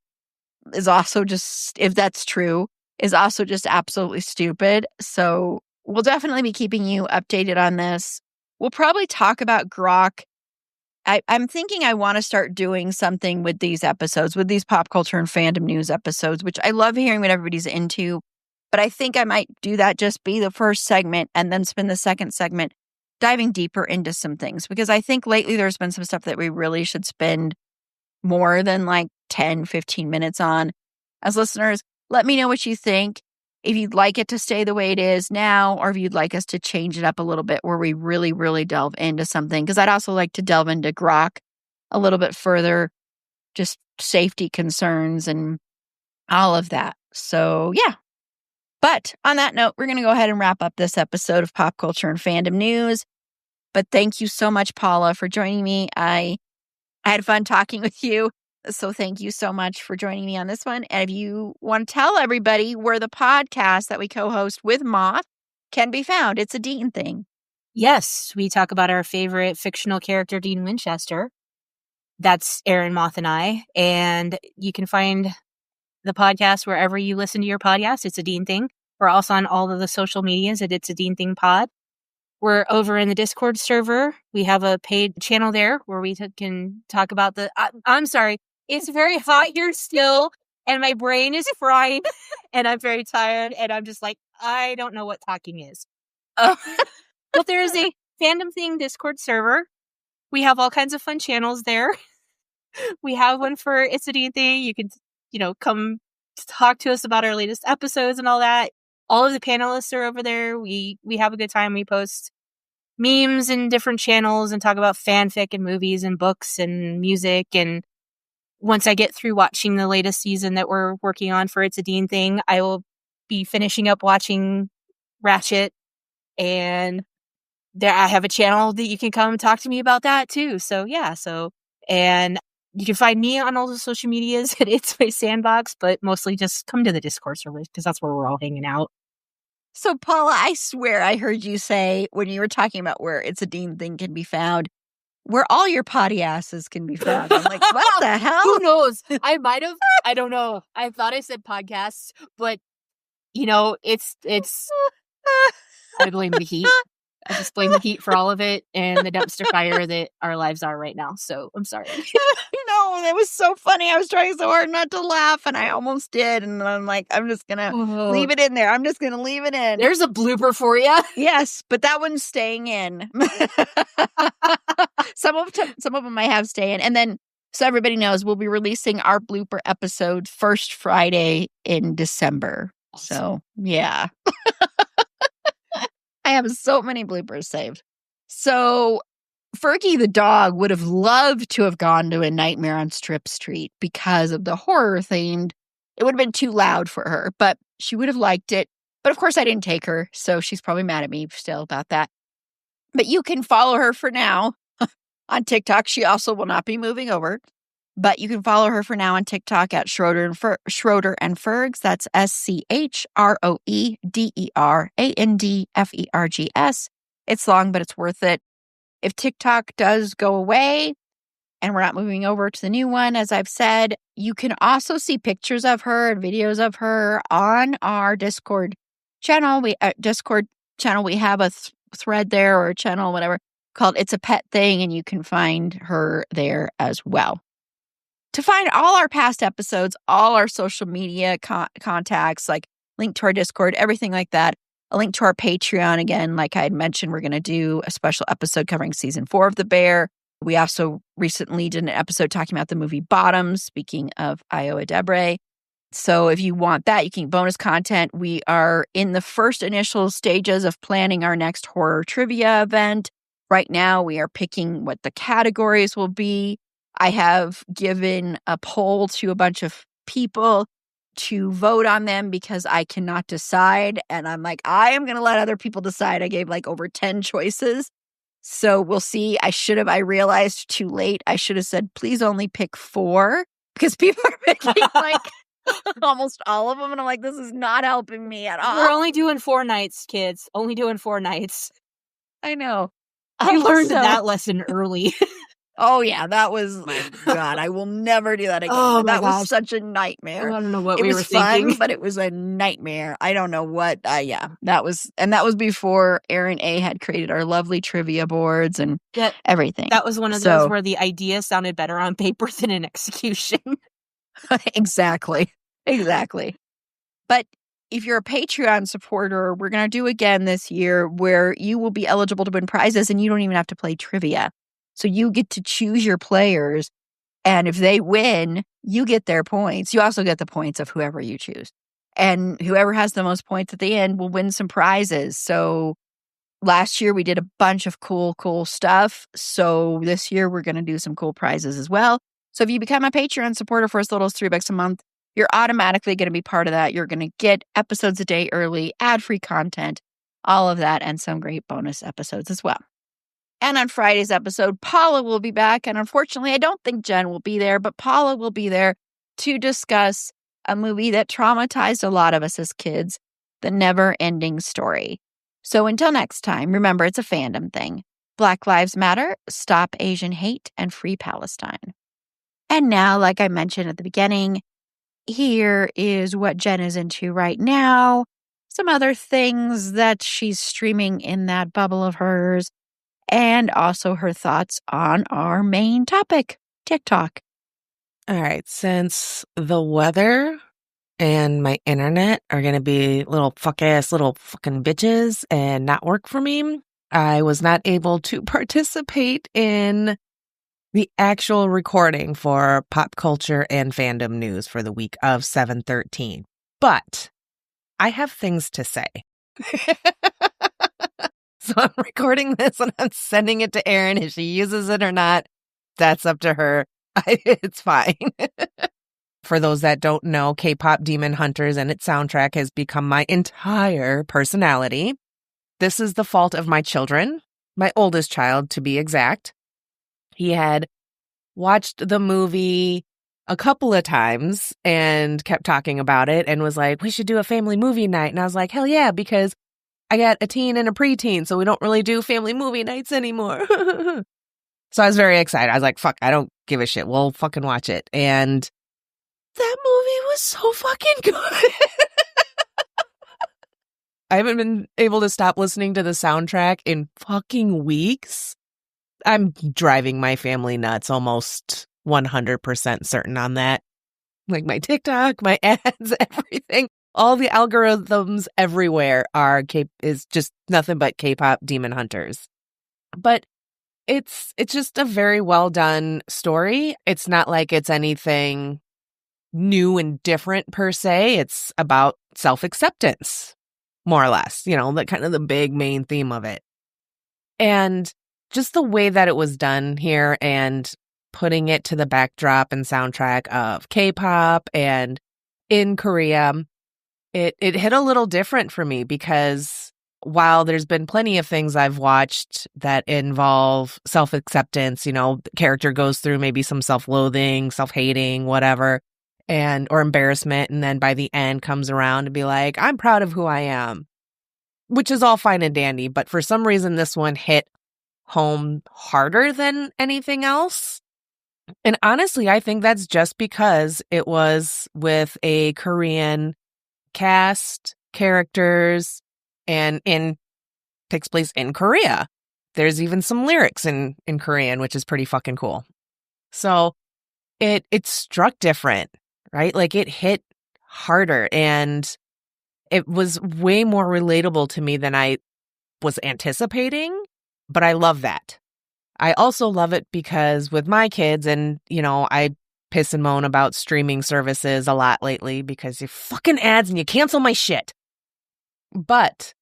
is also just, if that's true, is also just absolutely stupid. So we'll definitely be keeping you updated on this. We'll probably talk about Grok. I'm thinking I want to start doing something with these episodes, with these pop culture and fandom news episodes, which I love hearing what everybody's into. But I think I might do that, just be the first segment and then spend the second segment diving deeper into some things. Because I think lately there's been some stuff that we really should spend more than like 10, 15 minutes on. As listeners, let me know what you think. If you'd like it to stay the way it is now, or if you'd like us to change it up a little bit where we really, really delve into something. Because I'd also like to delve into Grok a little bit further, just safety concerns and all of that. So, yeah. But on that note, we're going to go ahead and wrap up this episode of Pop Culture and Fandom News. But thank you so much, Paula, for joining me. I had fun talking with you. So thank you so much for joining me on this one. And if you want to tell everybody where the podcast that we co-host with Moth can be found, it's a Dean thing. Yes, we talk about our favorite fictional character, Dean Winchester. That's Erin, Moth, and I. And you can find the podcast wherever you listen to your podcast. It's a Dean thing. We're also on all of the social medias at It's a Dean Thing Pod. We're over in the Discord server. We have a paid channel there where we can talk about I'm sorry. It's very hot here still, and my brain is fried, and I'm very tired, and I'm just like, I don't know what talking is. But there is a Fandom Thing Discord server. We have all kinds of fun channels there. We have one for It's a Dean Thing. You can, come talk to us about our latest episodes and all that. All of the panelists are over there. We have a good time. We post memes in different channels and talk about fanfic and movies and books and music. And once I get through watching the latest season that we're working on for It's a Dean Thing, I will be finishing up watching Ratchet. And there I have a channel that you can come talk to me about that too. So yeah. And you can find me on all the social medias at It's My Sandbox, but mostly just come to the Discord server because that's where we're all hanging out. So, Paula, I swear I heard you say when you were talking about where It's a Dean Thing can be found, where all your potty asses can be found. I'm like, what the hell? Who knows? I might have. I don't know. I thought I said podcasts, but, it's I blame the heat. I just blame the heat for all of it and the dumpster fire that our lives are right now. So I'm sorry. No, it was so funny. I was trying so hard not to laugh and I almost did. And I'm like, I'm just going to leave it in there. I'm just going to leave it in. There's a blooper for you. Yes, but that one's staying in. Some of them I have stay in. And then, so everybody knows, we'll be releasing our blooper episode first Friday in December. Awesome. So, yeah. I have so many bloopers saved. So Fergie the dog would have loved to have gone to A Nightmare on Strip Street because of the horror themed. It would have been too loud for her, but she would have liked it. But of course, I didn't take her, so she's probably mad at me still about that. But you can follow her for now on TikTok. She also will not be moving over. But you can follow her for now on TikTok at Schroeder and Fergs. That's SCHROEDERANDFERGS. It's long, but it's worth it. If TikTok does go away and we're not moving over to the new one, as I've said, you can also see pictures of her and videos of her on our Discord channel. We have a thread there, or a channel, whatever, called It's a Pet Thing, and you can find her there as well. To find all our past episodes, all our social media contacts, like link to our Discord, everything like that, a link to our Patreon. Again, like I had mentioned, we're going to do a special episode covering season 4 of The Bear. We also recently did an episode talking about the movie Bottoms, speaking of Io Adebre. So if you want that, you can get bonus content. We are in the first initial stages of planning our next horror trivia event. Right now, we are picking what the categories will be. I have given a poll to a bunch of people to vote on them because I cannot decide. And I'm like, I am going to let other people decide. I gave like over 10 choices. So we'll see. I realized too late. I should have said, please only pick 4, because people are picking like almost all of them. And I'm like, this is not helping me at all. We're only doing 4 nights, kids. Only doing 4 nights. I know. I learned that lesson early. Oh, yeah. That was, my God, I will never do that again. Oh, that was such a nightmare. I don't know what it we was were fun, thinking. But it was a nightmare. I don't know what. That was before Erin A had created our lovely trivia boards and everything. That was one of those where the idea sounded better on paper than in execution. Exactly. But if you're a Patreon supporter, we're going to do again this year where you will be eligible to win prizes and you don't even have to play trivia. So you get to choose your players, and if they win, you get their points. You also get the points of whoever you choose. And whoever has the most points at the end will win some prizes. So last year we did a bunch of cool stuff. So this year we're going to do some cool prizes as well. So if you become a Patreon supporter for as little as $3 a month, you're automatically going to be part of that. You're going to get episodes a day early, ad-free content, all of that, and some great bonus episodes as well. And on Friday's episode, Paula will be back. And unfortunately, I don't think Jen will be there, but Paula will be there to discuss a movie that traumatized a lot of us as kids, The Never Ending Story. So until next time, remember, it's a fandom thing. Black Lives Matter, Stop Asian Hate, and Free Palestine. And now, like I mentioned at the beginning, here is what Jen is into right now. Some other things that she's streaming in that bubble of hers. And also her thoughts on our main topic, TikTok. All right. Since the weather and my internet are going to be little fucking bitches and not work for me, I was not able to participate in the actual recording for pop culture and fandom news for the week of 7/13. But I have things to say. So I'm recording this and I'm sending it to Erin. If she uses it or not, that's up to her. It's fine. For those that don't know, K-pop Demon Hunters and its soundtrack has become my entire personality. This is the fault of my children, my oldest child to be exact. He had watched the movie a couple of times and kept talking about it and was like, we should do a family movie night. And I was like, hell yeah, because I got a teen and a preteen, so we don't really do family movie nights anymore. So I was very excited. I was like, fuck, I don't give a shit. We'll fucking watch it. And that movie was so fucking good. I haven't been able to stop listening to the soundtrack in fucking weeks. I'm driving my family nuts, almost 100% certain on that. Like my TikTok, my ads, everything. All the algorithms everywhere is just nothing but K-pop Demon Hunters. But it's just a very well done story. It's not like it's anything new and different per se. It's about self-acceptance, more or less, the kind of the big main theme of it. And just the way that it was done here and putting it to the backdrop and soundtrack of K-pop and in Korea, it hit a little different for me because while there's been plenty of things I've watched that involve self-acceptance, the character goes through maybe some self-loathing, self-hating, whatever, or embarrassment, and then by the end comes around to be like, I'm proud of who I am, which is all fine and dandy, but for some reason this one hit home harder than anything else. And honestly, I think that's just because it was with a Korean cast, characters, and takes place in Korea. There's even some lyrics in Korean, which is pretty fucking cool. So it struck different, right? Like it hit harder and it was way more relatable to me than I was anticipating, but I love that. I also love it because with my kids, and, I piss and moan about streaming services a lot lately because you fucking ads and you cancel my shit. But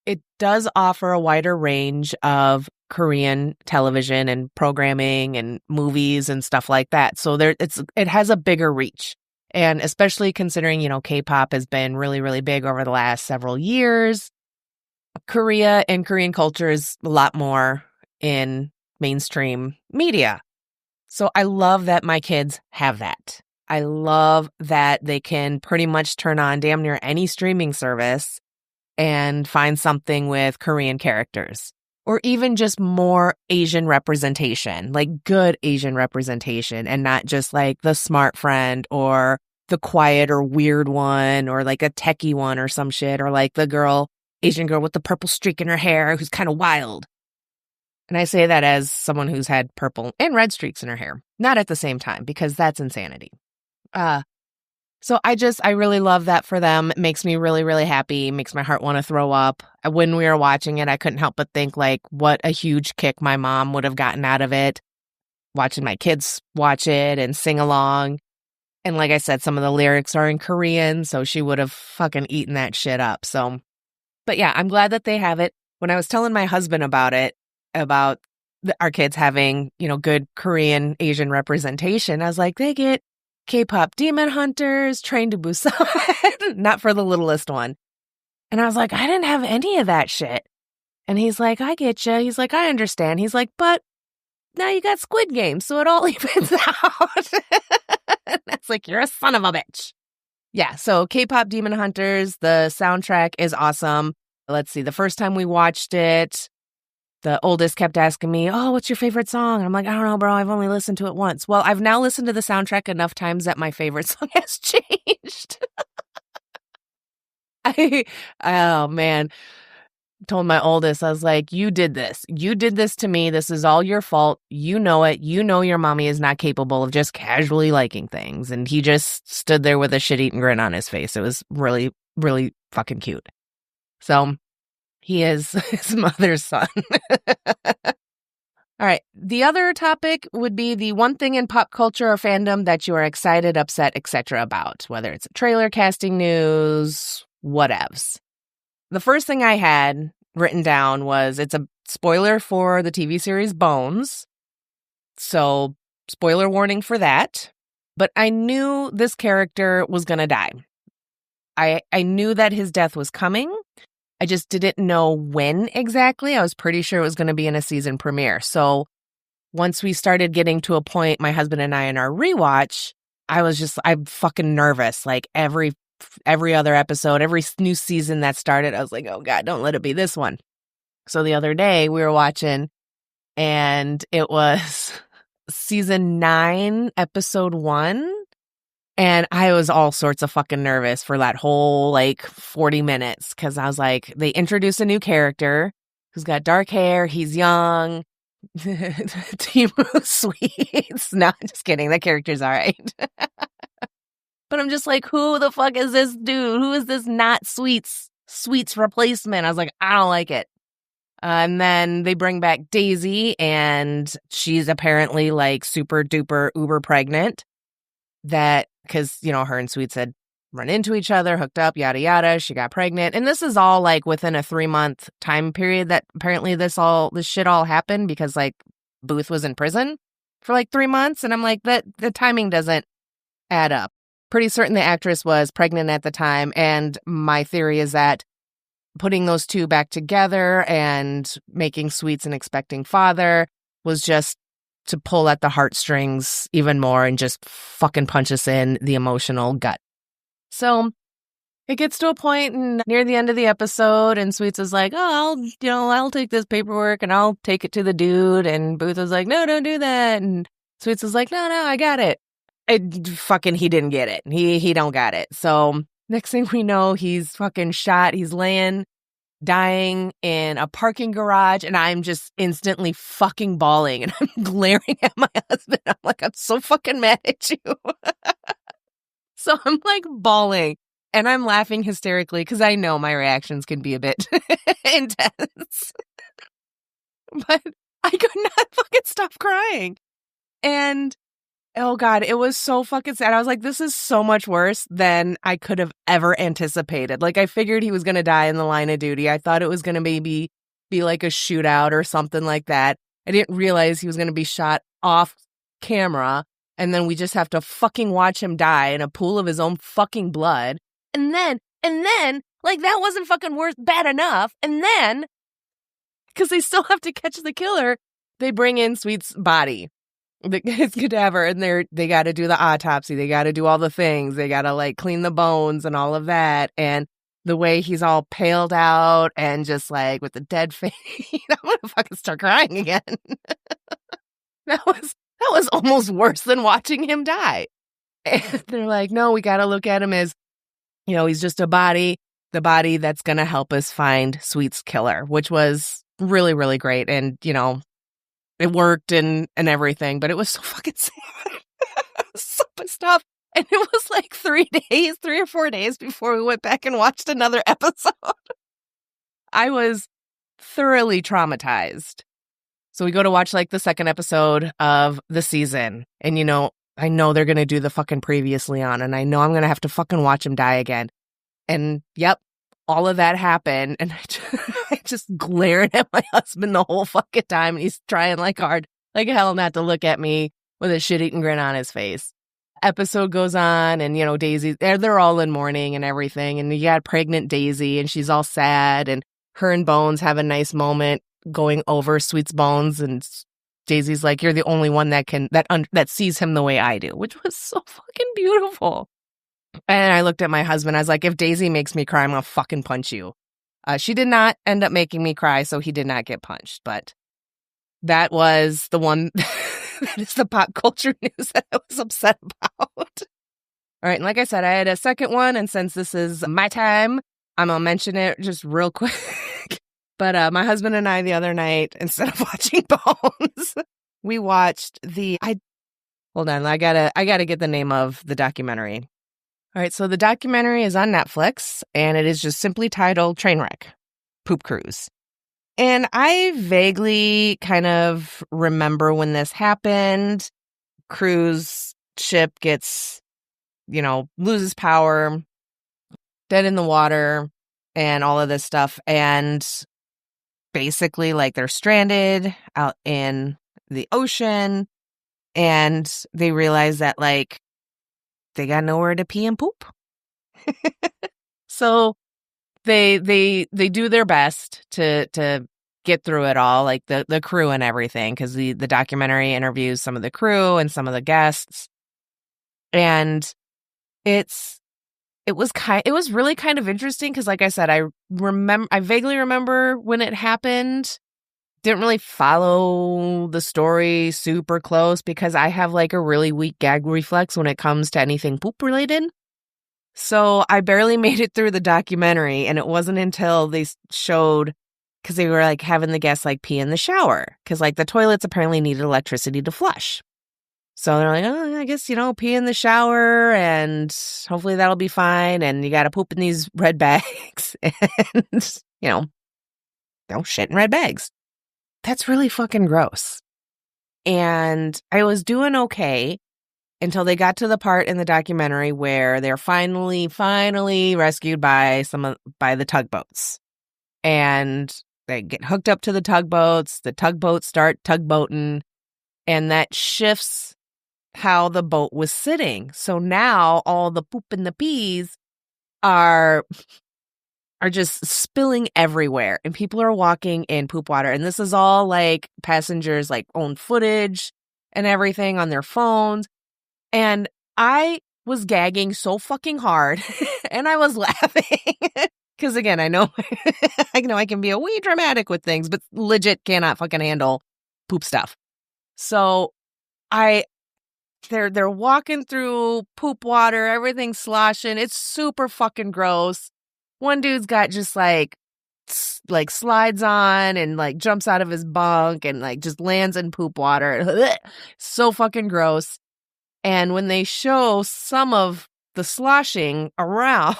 it does offer a wider range of Korean television and programming and movies and stuff like that. So it has a bigger reach. And especially considering, K-pop has been really, really big over the last several years. Korea and Korean culture is a lot more in mainstream media. So I love that my kids have that. I love that they can pretty much turn on damn near any streaming service and find something with Korean characters, or even just more Asian representation, like good Asian representation, and not just like the smart friend or the quiet or weird one or like a techie one or some shit, or like the Asian girl with the purple streak in her hair who's kind of wild. And I say that as someone who's had purple and red streaks in her hair, not at the same time, because that's insanity. So I really love that for them. It makes me really, really happy. It makes my heart want to throw up. When we were watching it, I couldn't help but think like what a huge kick my mom would have gotten out of it, watching my kids watch it and sing along. And like I said, some of the lyrics are in Korean, so she would have fucking eaten that shit up. So, but yeah, I'm glad that they have it. When I was telling my husband about it, about our kids having, good Korean Asian representation, I was like, they get K-pop Demon Hunters, Train to Busan, not for the littlest one. And I was like, I didn't have any of that shit. And he's like, I get you. He's like, I understand. He's like, but now you got Squid Game, so it all evens out. That's like, you're a son of a bitch. Yeah, so K-pop Demon Hunters, the soundtrack is awesome. Let's see, the first time we watched it, the oldest kept asking me, oh, what's your favorite song? I'm like, I don't know, bro. I've only listened to it once. Well, I've now listened to the soundtrack enough times that my favorite song has changed. Oh, man. Told my oldest, I was like, you did this. You did this to me. This is all your fault. You know it. You know your mommy is not capable of just casually liking things. And he just stood there with a shit-eating grin on his face. It was really, really fucking cute. So he is his mother's son. All right. The other topic would be the one thing in pop culture or fandom that you are excited, upset, etc. about, whether it's trailer, casting news, whatevs. The first thing I had written down was it's a spoiler for the TV series Bones. So spoiler warning for that. But I knew this character was going to die. I knew that his death was coming. I just didn't know when exactly. I was pretty sure it was going to be in a season premiere. So once we started getting to a point, my husband and I in our rewatch, I'm fucking nervous. Like every other episode, every new season that started, I was like, oh God, don't let it be this one. So the other day we were watching and it was season 9, episode 1. And I was all sorts of fucking nervous for that whole 40 minutes because I was like, they introduced a new character who's got dark hair. He's young. Team Sweets. No, just kidding. That character's all right. But I'm just like, who the fuck is this dude? Who is this not Sweets replacement? I was like, I don't like it. And then they bring back Daisy and she's apparently super duper uber pregnant. That because, her and Sweets had run into each other, hooked up, yada, yada. She got pregnant. And this is all like within a 3-month time period that apparently this shit all happened because like Booth was in prison for like 3 months. And I'm like, the timing doesn't add up. Pretty certain the actress was pregnant at the time. And my theory is that putting those two back together and making Sweets an expecting father was just to pull at the heartstrings even more and just fucking punch us in the emotional gut. So it gets to a point near the end of the episode and Sweets is like, oh, I'll take this paperwork and I'll take it to the dude. And Booth is like, no, don't do that. And Sweets is like, no, I got it. He didn't get it. He don't got it. So next thing we know, he's fucking shot. He's laying, dying in a parking garage. And I'm just instantly fucking bawling. And I'm glaring at my husband. I'm like, I'm so fucking mad at you. So I'm like bawling and I'm laughing hysterically because I know my reactions can be a bit intense. But I could not fucking stop crying. And oh God, it was so fucking sad. I was like, this is so much worse than I could have ever anticipated. Like I figured he was going to die in the line of duty. I thought it was going to maybe be like a shootout or something like that. I didn't realize he was going to be shot off camera. And then we just have to fucking watch him die in a pool of his own fucking blood. And then, like, that wasn't fucking bad enough. And then, because they still have to catch the killer, they bring in Sweet's body, his cadaver, and they got to do the autopsy. They got to do all the things. They got to, like, clean the bones and all of that. And the way he's all paled out and just, like, with the dead face. I'm going to fucking start crying again. That was almost worse than watching him die. And they're like, no, we got to look at him as, he's just a body, the body that's going to help us find Sweet's killer, which was really, really great. And, it worked and everything, but it was so fucking sad. So pissed off. And it was like 3 or 4 days before we went back and watched another episode. I was thoroughly traumatized. So we go to watch like the second episode of the season. And, I know they're going to do the fucking previously on. And I know I'm going to have to fucking watch him die again. And yep, all of that happened. And I just glared at my husband the whole fucking time. And he's trying like hard, like hell not to look at me with a shit-eating grin on his face. Episode goes on and, Daisy, they're all in mourning and everything. And you got pregnant Daisy and she's all sad. And her and Bones have a nice moment going over Sweet's bones, and Daisy's like, you're the only one that sees him the way I do, which was so fucking beautiful. And I looked at my husband. I was like, if Daisy makes me cry, I'm gonna fucking punch you. She did not end up making me cry, so he did not get punched. But that was the one that is the pop culture news that I was upset about. All right, and like I said, I had a second one, and since this is my time, I'm gonna mention it just real quick. But my husband and I the other night, instead of watching Bones, we watched hold on, I gotta get the name of the documentary. All right, so the documentary is on Netflix, and it is just simply titled Trainwreck, Poop Cruise. And I vaguely kind of remember when this happened. Cruise ship gets, loses power, dead in the water, and all of this stuff. And basically, like, they're stranded out in the ocean, and they realize that, like, they got nowhere to pee and poop. So they do their best to get through it all, like the crew and everything, because the documentary interviews some of the crew and some of the guests, and it was really kind of interesting because, like I said, I vaguely remember when it happened. Didn't really follow the story super close because I have like a really weak gag reflex when it comes to anything poop related. So I barely made it through the documentary, and it wasn't until they showed, because they were like having the guests like pee in the shower because like the toilets apparently needed electricity to flush. So they're like, oh, I guess, pee in the shower and hopefully that'll be fine. And you got to poop in these red bags and, shit in red bags. That's really fucking gross. And I was doing okay until they got to the part in the documentary where they're finally rescued by the tugboats. And they get hooked up to the tugboats start tugboating, and that shifts how the boat was sitting. So now all the poop and the peas are just spilling everywhere, and people are walking in poop water. And this is all like passengers like own footage and everything on their phones. And I was gagging so fucking hard and I was laughing because again, I know I can be a wee dramatic with things, but legit cannot fucking handle poop stuff. So they're walking through poop water, everything's sloshing. It's super fucking gross. One dude's got just like slides on and like jumps out of his bunk and like just lands in poop water. So fucking gross. And when they show some of the sloshing around,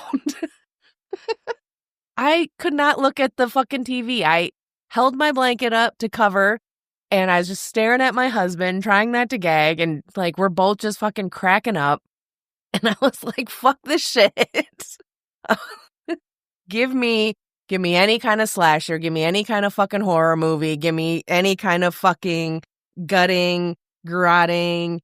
I could not look at the fucking TV. I held my blanket up to cover, and I was just staring at my husband, trying not to gag, and like we're both just fucking cracking up. And I was like, fuck this shit. Give me any kind of slasher, give me any kind of fucking horror movie, give me any kind of fucking gutting, garroting,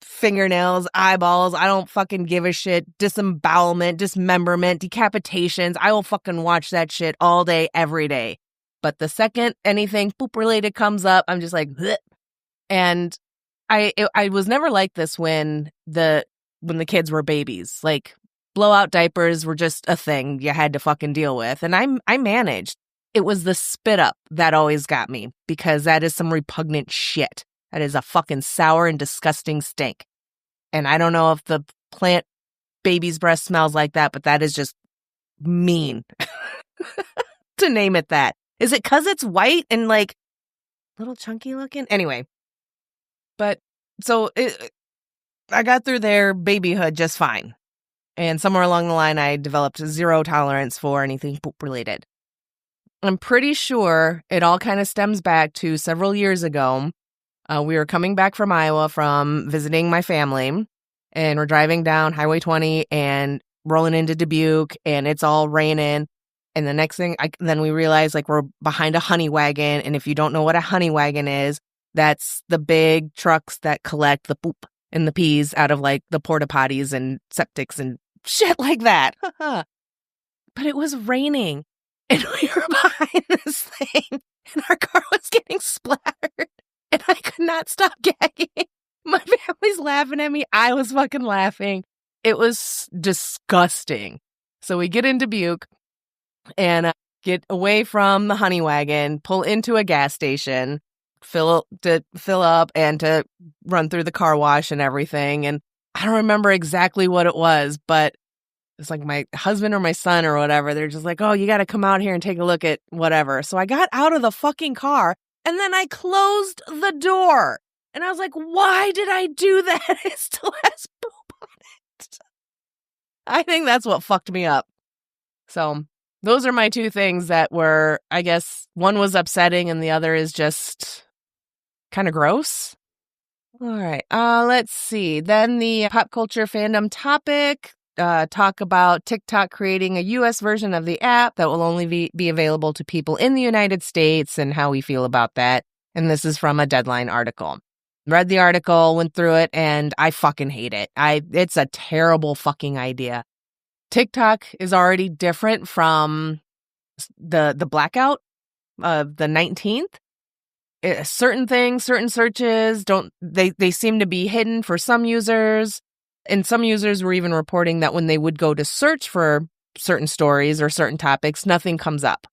fingernails, eyeballs. I don't fucking give a shit. Disembowelment, dismemberment, decapitations. I will fucking watch that shit all day, every day. But the second anything poop related comes up, I'm just like, bleh. And I was never like this when the kids were babies. Like blowout diapers were just a thing you had to fucking deal with. And I managed. It was the spit up that always got me, because that is some repugnant shit. That is a fucking sour and disgusting stink. And I don't know if the plant baby's breast smells like that, but that is just mean to name it that. Is it because it's white and like little chunky looking? Anyway, but so I got through their babyhood just fine. And somewhere along the line, I developed zero tolerance for anything poop related. I'm pretty sure it all kind of stems back to several years ago. We were coming back from Iowa from visiting my family, and we're driving down Highway 20 and rolling into Dubuque, and it's all raining. And the next thing, then we realize like we're behind a honey wagon. And if you don't know what a honey wagon is, that's the big trucks that collect the poop and the peas out of like the porta potties and septics and shit like that. But it was raining, and we were behind this thing, and our car was getting splattered. And I could not stop gagging. My family's laughing at me. I was fucking laughing. It was disgusting. So we get into Dubuque and get away from the honey wagon, pull into a gas station, fill up and to run through the car wash and everything. And I don't remember exactly what it was, but it's like my husband or my son or whatever. They're just like, oh, you got to come out here and take a look at whatever. So I got out of the fucking car. And then I closed the door. And I was like, why did I do that? It still has poop on it. I think that's what fucked me up. So those are my two things that were, I guess, one was upsetting and the other is just kind of gross. All right. Let's see. Then the pop culture fandom topic. Talk about TikTok creating a U.S. version of the app that will only be available to people in the United States and how we feel about that. And this is from a Deadline article. Read the article, went through it, and I fucking hate it. It's a terrible fucking idea. TikTok is already different from the blackout of the 19th. Certain things, certain searches they seem to be hidden for some users. And some users were even reporting that when they would go to search for certain stories or certain topics, nothing comes up.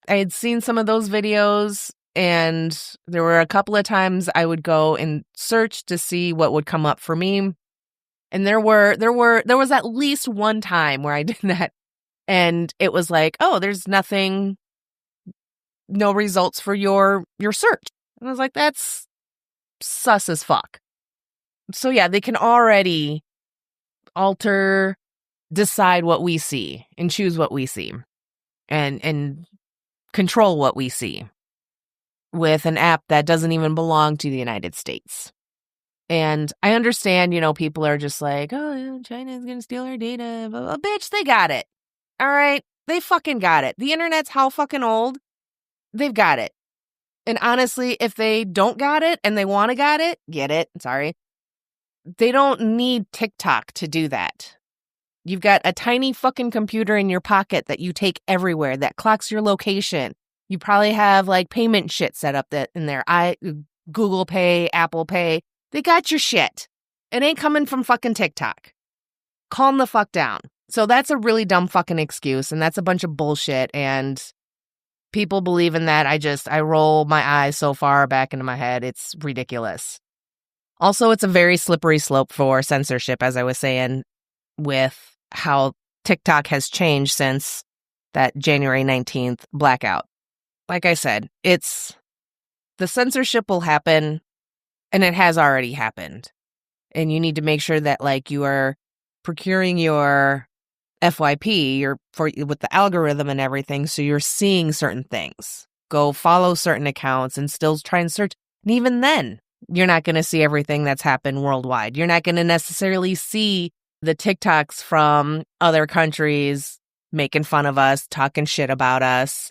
I had seen some of those videos, and there were a couple of times I would go and search to see what would come up for me. And there was at least one time where I did that, and it was like, oh, there's nothing, no results for your search. And I was like, that's sus as fuck. So yeah, they can already decide what we see and choose what we see and control what we see with an app that doesn't even belong to the United States. And I understand, people are just like, oh, yeah, China's going to steal our data. Blah, blah. Bitch, they got it. All right? They fucking got it. The internet's how fucking old? They've got it. And honestly, if they don't got it and they want to get it, sorry, they don't need TikTok to do that. You've got a tiny fucking computer in your pocket that you take everywhere that clocks your location. You probably have like payment shit set up in there. Google Pay, Apple Pay. They got your shit. It ain't coming from fucking TikTok. Calm the fuck down. So that's a really dumb fucking excuse, and that's a bunch of bullshit, and people believe in that. I roll my eyes so far back into my head. It's ridiculous. Also, it's a very slippery slope for censorship, as I was saying, with how TikTok has changed since that January 19th blackout. Like I said, the censorship will happen, and it has already happened. And you need to make sure that like you are procuring your FYP with the algorithm and everything, so you're seeing certain things. Go follow certain accounts and still try and search. And even then, you're not going to see everything that's happened worldwide. You're not going to necessarily see the TikToks from other countries making fun of us, talking shit about us.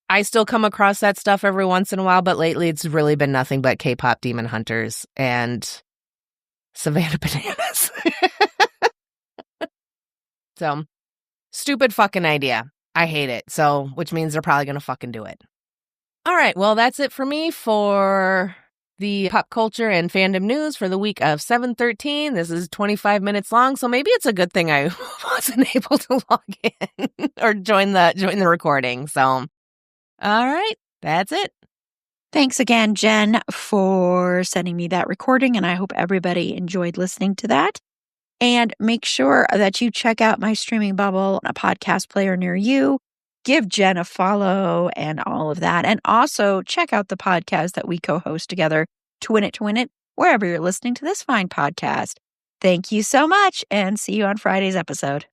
I still come across that stuff every once in a while, but lately it's really been nothing but K-pop demon hunters and Savannah Bananas. So, stupid fucking idea. I hate it. So, which means they're probably going to fucking do it. All right. Well, that's it for me for the pop culture and fandom news for the week of 7/13. This is 25 minutes long, so maybe it's a good thing I wasn't able to log in or join the recording. So, all right. That's it. Thanks again, Jen, for sending me that recording, and I hope everybody enjoyed listening to that. And make sure that you check out My Streaming Bubble, a podcast player near you. Give Jen a follow and all of that. And also check out the podcast that we co-host together, To Win It, wherever you're listening to this fine podcast. Thank you so much, and see you on Friday's episode.